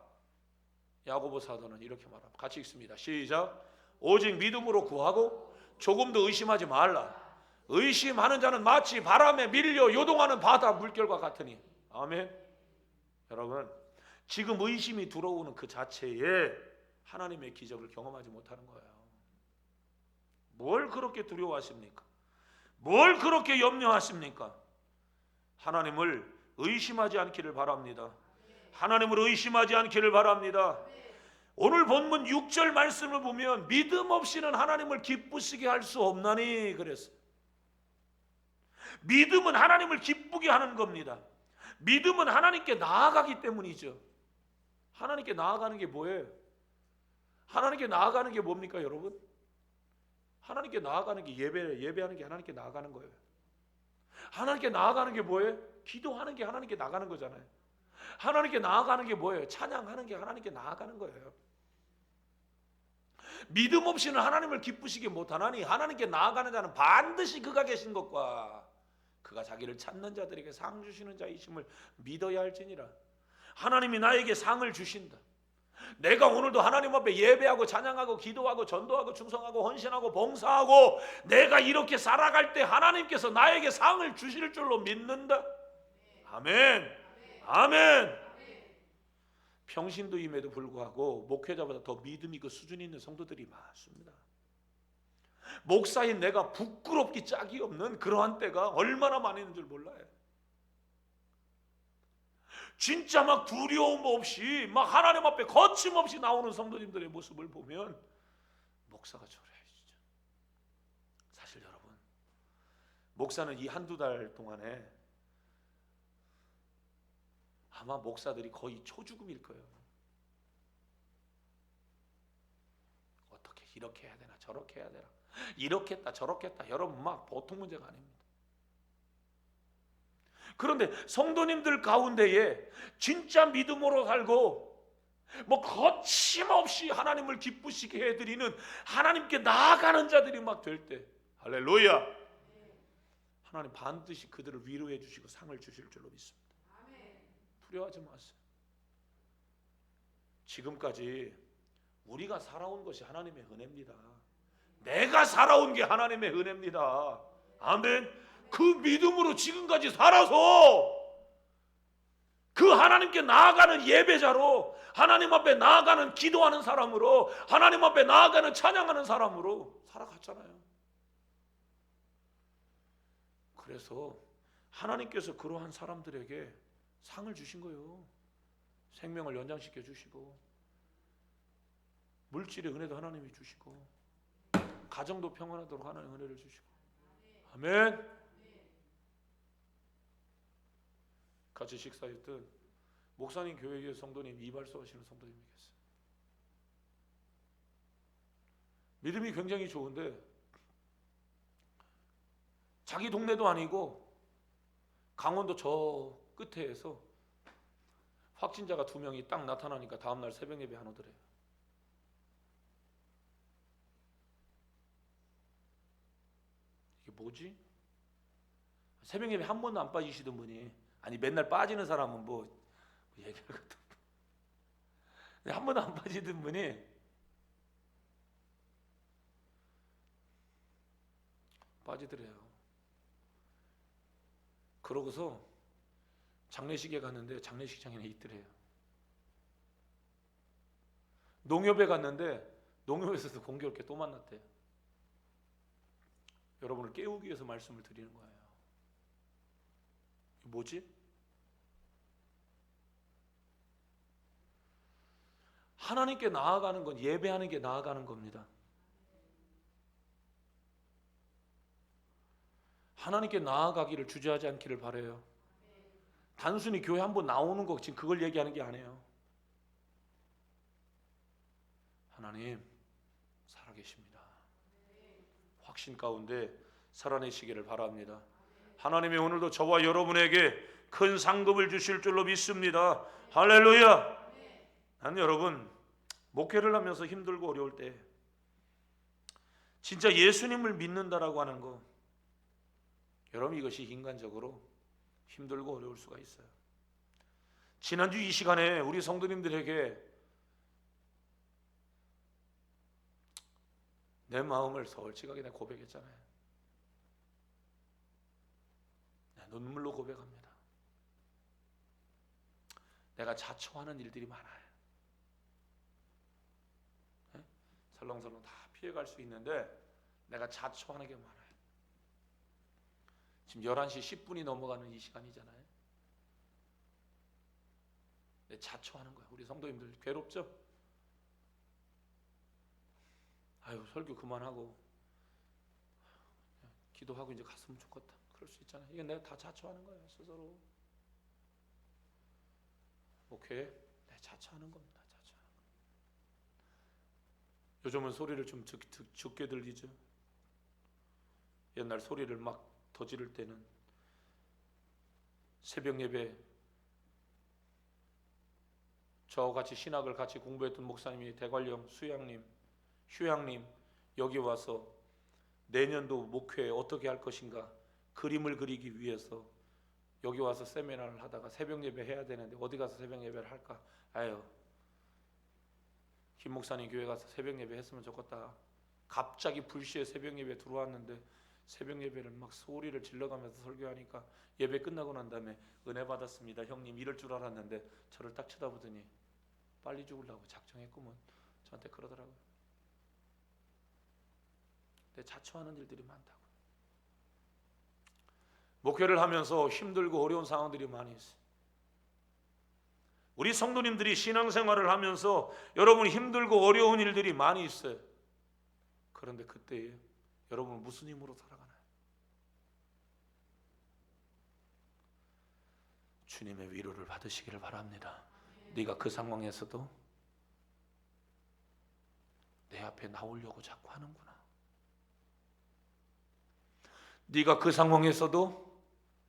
야고보 사도는 이렇게 말합니다. 같이 읽습니다. 시작. 오직 믿음으로 구하고 조금도 의심하지 말라. 의심하는 자는 마치 바람에 밀려 요동하는 바다 물결과 같으니. 아멘. 여러분, 지금 의심이 들어오는 그 자체에 하나님의 기적을 경험하지 못하는 거예요. 뭘 그렇게 두려워하십니까? 뭘 그렇게 염려하십니까? 하나님을 의심하지 않기를 바랍니다. 하나님을 의심하지 않기를 바랍니다. 오늘 본문 6절 말씀을 보면 믿음 없이는 하나님을 기쁘시게 할 수 없나니 그랬어요. 믿음은 하나님을 기쁘게 하는 겁니다. 믿음은 하나님께 나아가기 때문이죠. 하나님께 나아가는 게 뭐예요? 하나님께 나아가는 게 뭡니까, 여러분? 하나님께 나아가는 게 예배하는 게 하나님께 나아가는 거예요. 하나님께 나아가는 게 뭐예요? 기도하는 게 하나님께 나가는 거잖아요. 하나님께 나아가는 게 뭐예요? 찬양하는 게 하나님께 나아가는 거예요. 믿음 없이는 하나님을 기쁘시게 못하나니 하나님께 나아가는 자는 반드시 그가 계신 것과 그가 자기를 찾는 자들에게 상 주시는 자이심을 믿어야 할지니라. 하나님이 나에게 상을 주신다. 내가 오늘도 하나님 앞에 예배하고 찬양하고 기도하고 전도하고 충성하고 헌신하고 봉사하고 내가 이렇게 살아갈 때 하나님께서 나에게 상을 주실 줄로 믿는다. 아멘. 아멘. 평신도임에도 불구하고 목회자보다 더 믿음이 그 수준이 있는 성도들이 많습니다. 목사인 내가 부끄럽기 짝이 없는 그러한 때가 얼마나 많이 있는 줄 몰라요. 진짜 막 두려움 없이 막 하나님 앞에 거침없이 나오는 성도님들의 모습을 보면 목사가 저래요. 진짜. 사실 여러분, 목사는 이 한두 달 동안에 아마 목사들이 거의 초죽음일 거예요. 어떻게 이렇게 해야 되나 저렇게 해야 되나 이렇게 했다 저렇게 했다. 여러분, 막 보통 문제가 아닙니다. 그런데 성도님들 가운데에 진짜 믿음으로 살고 뭐 거침없이 하나님을 기쁘시게 해드리는 하나님께 나아가는 자들이 막 될 때, 할렐루야, 하나님 반드시 그들을 위로해 주시고 상을 주실 줄로 믿습니다. 두려워하지 마세요. 지금까지 우리가 살아온 것이 하나님의 은혜입니다. 내가 살아온 게 하나님의 은혜입니다. 아멘. 그 믿음으로 지금까지 살아서 그 하나님께 나아가는 예배자로, 하나님 앞에 나아가는 기도하는 사람으로, 하나님 앞에 나아가는 찬양하는 사람으로 살아갔잖아요. 그래서 하나님께서 그러한 사람들에게 상을 주신 거예요. 생명을 연장시켜 주시고, 물질의 은혜도 하나님이 주시고, 가정도 평안하도록 하나님 은혜를 주시고. 아멘. 같이 식사했던 목사님 교회의 성도님, 이발소 하시는 성도님이 계세요. 믿음이 굉장히 좋은데 자기 동네도 아니고 강원도 저 끝에서 확진자가 2명이 딱 나타나니까 다음날 새벽 예배 안 오더래요. 이게 뭐지? 새벽 예배 한 번도 안 빠지시던 분이, 아니 맨날 빠지는 사람은 뭐 얘기할 것도 없고, 한 번도 안 빠지던 분이 빠지더래요. 그러고서 장례식에 갔는데 장례식장에 있더래요. 농협에 갔는데 농협에서도 공교롭게 또 만났대요. 여러분을 깨우기 위해서 말씀을 드리는 거예요. 뭐지? 하나님께 나아가는 건 예배하는 게 나아가는 겁니다. 하나님께 나아가기를 주저하지 않기를 바라요. 단순히 교회 한번 나오는 거 지금 그걸 얘기하는 게 아니에요. 하나님 살아계십니다. 확신 가운데 살아내시기를 바랍니다. 하나님이 오늘도 저와 여러분에게 큰 상급을 주실 줄로 믿습니다. 할렐루야. 나는 여러분, 목회를 하면서 힘들고 어려울 때 진짜 예수님을 믿는다라고 하는 거, 여러분 이것이 인간적으로 힘들고 어려울 수가 있어요. 지난주 이 시간에 우리 성도님들에게 내 마음을 솔직하게 내가 고백했잖아요. 눈물로 고백합니다. 내가 자초하는 일들이 많아요. 네? 설렁설렁 다 피해갈 수 있는데 내가 자초하는 게 많아요. 지금 11시 10분이 넘어가는 이 시간이잖아요. 내 자초하는 거야. 우리 성도님들 괴롭죠? 아유, 설교 그만하고 기도하고 이제 갔으면 좋겠다. 그럴 수 있잖아요. 이건 내가 다 자초하는 거예요. 스스로. 오케이? 내 자초하는 겁니다. 자초하는 거. 요즘은 소리를 좀 적게 들리죠? 옛날 소리를 막 더 지를 때는 새벽 예배 저와 같이 신학을 같이 공부했던 목사님이 대관령 수양님, 휴양님 여기 와서 내년도 목회 어떻게 할 것인가 그림을 그리기 위해서 여기 와서 세미나를 하다가 새벽 예배 해야 되는데 어디 가서 새벽 예배를 할까? 아유, 김 목사님 교회 가서 새벽 예배 했으면 좋겠다. 갑자기 불시에 새벽 예배 들어왔는데 새벽 예배를 막 소리를 질러가면서 설교하니까 예배 끝나고 난 다음에 은혜 받았습니다 형님 이럴 줄 알았는데 저를 딱 쳐다보더니 빨리 죽으려고 작정했구먼 저한테 그러더라고요. 내 자초하는 일들이 많다고. 목회를 하면서 힘들고 어려운 상황들이 많이 있어요. 우리 성도님들이 신앙생활을 하면서 여러분 힘들고 어려운 일들이 많이 있어요. 그런데 그때에 여러분 무슨 힘으로 살아가나요? 주님의 위로를 받으시기를 바랍니다. 네가 그 상황에서도 내 앞에 나오려고 자꾸 하는구나. 네가 그 상황에서도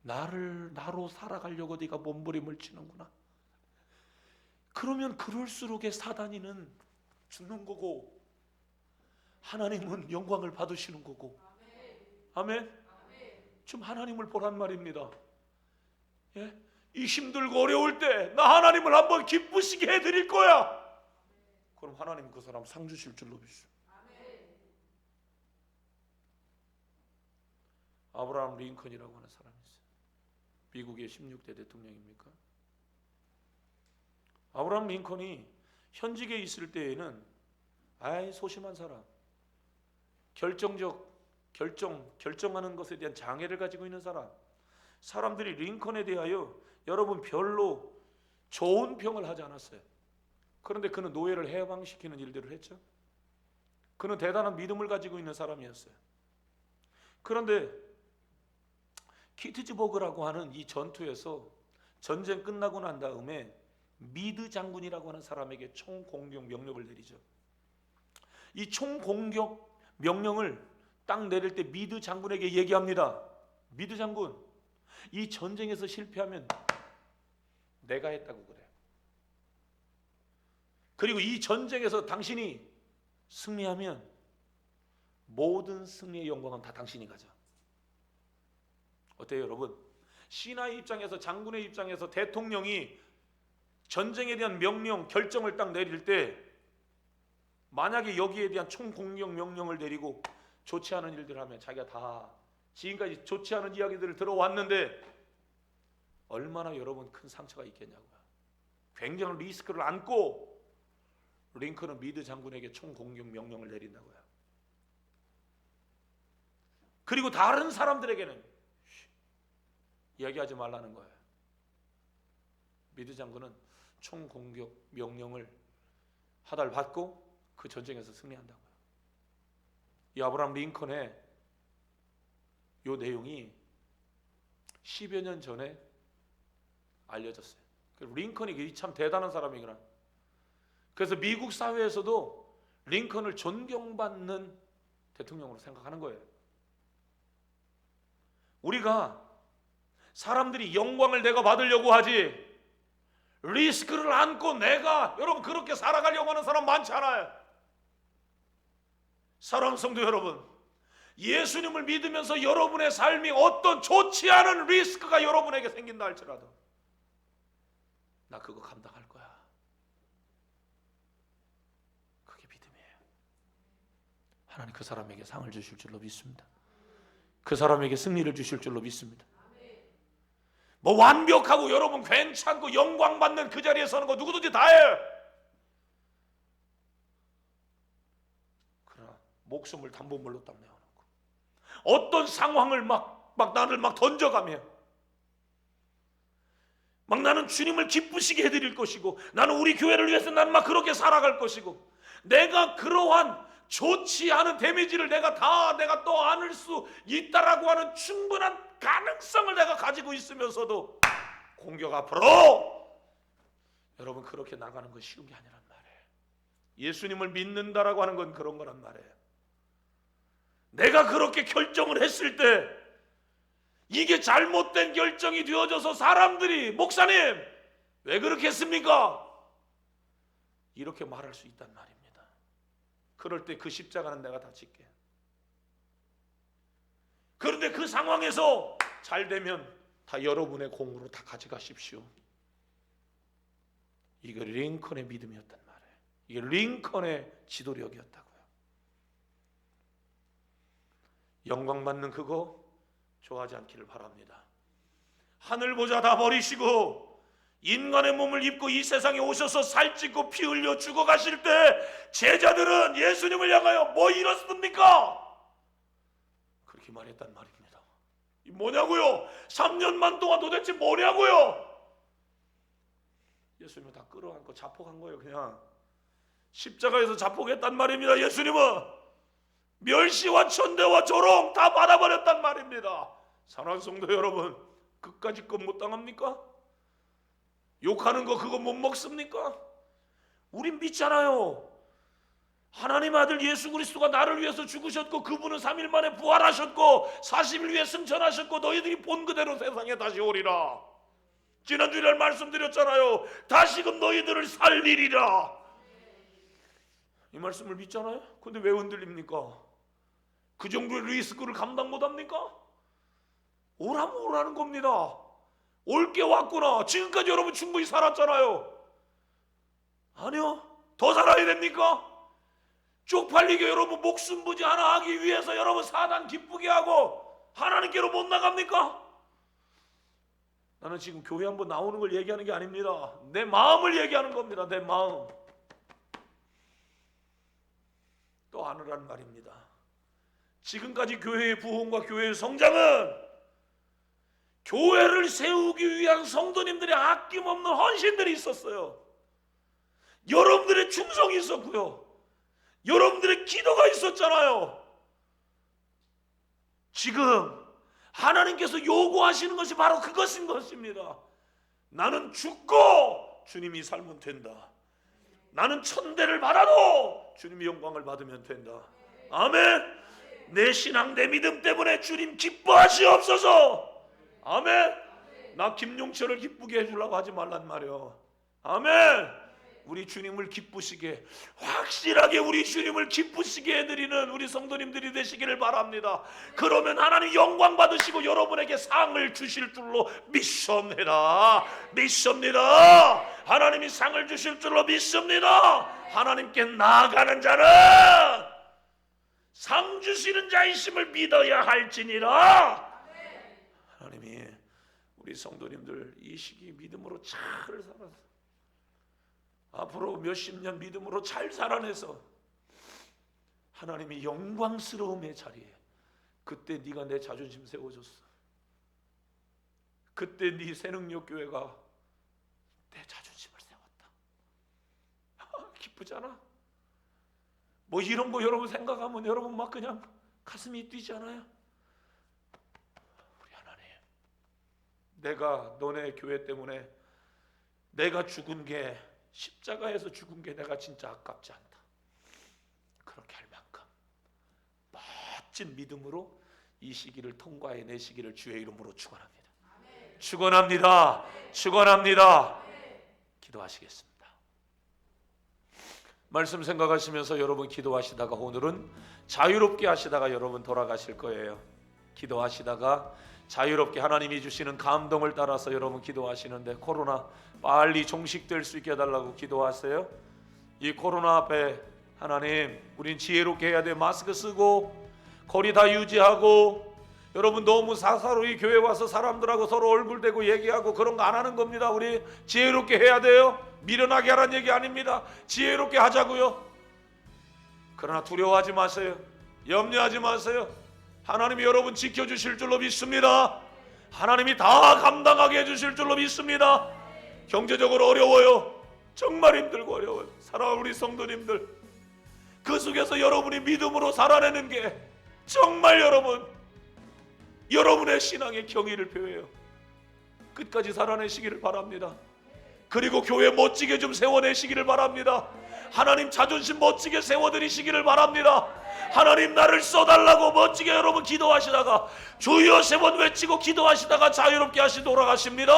나로 살아가려고 네가 몸부림을 치는구나. 그러면 그럴수록에 사단이는 죽는 거고 하나님은 영광을 받으시는 거고. 아멘. 좀 하나님을 보란 말입니다. 예? 이 힘들고 어려울 때 나 하나님을 한번 기쁘시게 해드릴 거야. 그럼 하나님 그 사람 상 주실 줄로 믿으시오. 아브라함 링컨이라고 하는 사람이 있어요. 미국의 16대 대통령입니까? 아브라함 링컨이 현직에 있을 때에는 소심한 사람, 결정하는 것에 대한 장애를 가지고 있는 사람, 사람들이 링컨에 대하여 여러분 별로 좋은 평을 하지 않았어요. 그런데 그는 노예를 해방시키는 일들을 했죠. 그는 대단한 믿음을 가지고 있는 사람이었어요. 그런데 키트즈버그라고 하는 이 전투에서 전쟁 끝나고 난 다음에 미드 장군이라고 하는 사람에게 총공격 명령을 내리죠. 이 총공격 명령을 딱 내릴 때 미드 장군에게 얘기합니다. 미드 장군, 이 전쟁에서 실패하면 내가 했다고 그래. 그리고 이 전쟁에서 당신이 승리하면 모든 승리의 영광은 다 당신이 가져. 어때요 여러분? 신하의 입장에서, 장군의 입장에서 대통령이 전쟁에 대한 명령, 결정을 딱 내릴 때 만약에 여기에 대한 총공격 명령을 내리고 좋지 않은 일들을 하면 자기가 다 지금까지 좋지 않은 이야기들을 들어왔는데 얼마나 여러분 큰 상처가 있겠냐고요. 굉장한 리스크를 안고 링컨은 미드 장군에게 총공격 명령을 내린다고요. 그리고 다른 사람들에게는 이야기하지 말라는 거예요. 미드 장군은 총공격 명령을 하달받고 그 전쟁에서 승리한다고요. 이 아브라함 링컨의 이 내용이 10여 년 전에 알려졌어요. 링컨이 참 대단한 사람이구나. 그래서 미국 사회에서도 링컨을 존경받는 대통령으로 생각하는 거예요. 우리가 사람들이 영광을 내가 받으려고 하지 리스크를 안고 내가 여러분 그렇게 살아가려고 하는 사람 많지 않아요. 사랑하는 성도 여러분, 예수님을 믿으면서 여러분의 삶이 어떤 좋지 않은 리스크가 여러분에게 생긴다 할지라도 나 그거 감당할 거야. 그게 믿음이에요. 하나님 그 사람에게 상을 주실 줄로 믿습니다. 그 사람에게 승리를 주실 줄로 믿습니다. 뭐 완벽하고 여러분 괜찮고 영광 받는 그 자리에 서는 거 누구든지 다 해. 그러나 목숨을 담보물로 딱 내어놓고 어떤 상황을 막 나를 막 던져가며 막 나는 주님을 기쁘시게 해드릴 것이고 나는 우리 교회를 위해서 난 막 그렇게 살아갈 것이고 내가 그러한 좋지 않은 데미지를 내가 또 안을 수 있다라고 하는 충분한 가능성을 내가 가지고 있으면서도 공격 앞으로 여러분 그렇게 나가는 건 쉬운 게 아니란 말이에요. 예수님을 믿는다라고 하는 건 그런 거란 말이에요. 내가 그렇게 결정을 했을 때 이게 잘못된 결정이 되어져서 사람들이 목사님 왜 그렇게 했습니까? 이렇게 말할 수 있단 말입니다. 그럴 때 그 십자가는 내가 다 짓게. 그런데 그 상황에서 잘 되면 다 여러분의 공으로 다 가져가십시오. 이게 링컨의 믿음이었단 말이에요. 이게 링컨의 지도력이었다고요. 영광 받는 그거 좋아하지 않기를 바랍니다. 하늘 보자 다 버리시고 인간의 몸을 입고 이 세상에 오셔서 살찌고 피 흘려 죽어가실 때 제자들은 예수님을 향하여 뭐 이렇습니까? 그렇게 말했단 말입니다. 이 뭐냐고요? 3년만 동안 도대체 뭐냐고요? 예수님은 다 끌어안고 자폭한 거예요. 그냥 십자가에서 자폭했단 말입니다. 예수님은 멸시와 천대와 조롱 다 받아버렸단 말입니다. 사랑하는 성도 여러분, 그까짓 것 못 당합니까? 욕하는 거 그거 못 먹습니까? 우린 믿잖아요. 하나님 아들 예수 그리스도가 나를 위해서 죽으셨고 그분은 3일 만에 부활하셨고 40일 후에 승천하셨고 너희들이 본 그대로 세상에 다시 오리라. 지난주에 말씀드렸잖아요. 다시금 너희들을 살리리라. 이 말씀을 믿잖아요. 근데 왜 흔들립니까? 그 정도의 리스크를 감당 못합니까? 오라면 오라는 겁니다. 올 게 왔구나. 지금까지 여러분 충분히 살았잖아요. 아니요. 더 살아야 됩니까? 쪽팔리게 여러분 목숨 부지 하나 하기 위해서 여러분 사단 기쁘게 하고 하나님께로 못 나갑니까? 나는 지금 교회 한번 나오는 걸 얘기하는 게 아닙니다. 내 마음을 얘기하는 겁니다. 내 마음. 또 하느라는 말입니다. 지금까지 교회의 부흥과 교회의 성장은 교회를 세우기 위한 성도님들의 아낌없는 헌신들이 있었어요. 여러분들의 충성이 있었고요. 여러분들의 기도가 있었잖아요. 지금 하나님께서 요구하시는 것이 바로 그것인 것입니다. 나는 죽고 주님이 살면 된다. 나는 천대를 받아도 주님이 영광을 받으면 된다. 아멘. 내 신앙 내 믿음 때문에 주님 기뻐하시옵소서. 아멘. 나 김용철을 기쁘게 해주려고 하지 말란 말이요. 아멘. 우리 주님을 기쁘시게 확실하게 우리 주님을 기쁘시게 해드리는 우리 성도님들이 되시기를 바랍니다. 그러면 하나님 영광 받으시고 여러분에게 상을 주실 줄로 믿습니다. 믿습니다. 하나님이 상을 주실 줄로 믿습니다. 하나님께 나아가는 자는 상 주시는 자이심을 믿어야 할지니라. 하나님이 우리 성도님들 이 시기 믿음으로 잘 살아서 앞으로 몇십 년 믿음으로 잘 살아내서 하나님이 영광스러움의 자리에 그때 네가 내 자존심 세워줬어. 그때 네 새능력교회가 내 자존심을 세웠다. 기쁘잖아. 뭐 이런 거 여러분 생각하면 여러분 막 그냥 가슴이 뛰잖아요. 우리 하나님, 내가 너네 교회 때문에 내가 죽은 게 십자가에서 죽은 게 내가 진짜 아깝지 않다. 그렇게 할 만큼 멋진 믿음으로 이 시기를 통과해내시기를 주의 이름으로 축원합니다. 축원합니다. 축원합니다. 기도하시겠습니다. 말씀 생각하시면서 여러분 기도하시다가 오늘은 자유롭게 하시다가 여러분 돌아가실 거예요. 기도하시다가 자유롭게 하나님이 주시는 감동을 따라서 여러분 기도하시는데 코로나 빨리 종식될 수 있게 해달라고 기도하세요. 이 코로나 앞에 하나님, 우린 지혜롭게 해야 돼. 마스크 쓰고 거리 다 유지하고. 여러분, 너무 사사로이 교회 와서 사람들하고 서로 얼굴 대고 얘기하고 그런 거 안 하는 겁니다. 우리 지혜롭게 해야 돼요. 미련하게 하라는 얘기 아닙니다. 지혜롭게 하자고요. 그러나 두려워하지 마세요. 염려하지 마세요. 하나님이 여러분 지켜주실 줄로 믿습니다. 하나님이 다 감당하게 해주실 줄로 믿습니다. 경제적으로 어려워요. 정말 힘들고 어려워요. 사랑하는 우리 성도님들, 그 속에서 여러분이 믿음으로 살아내는 게 정말 여러분의 신앙의 경의를 표해요. 끝까지 살아내시기를 바랍니다. 그리고 교회 멋지게 좀 세워내시기를 바랍니다. 하나님 자존심 멋지게 세워드리시기를 바랍니다. 하나님 나를 써달라고 멋지게 여러분 기도하시다가 주여 3번 외치고 기도하시다가 자유롭게 하시 돌아가십니다.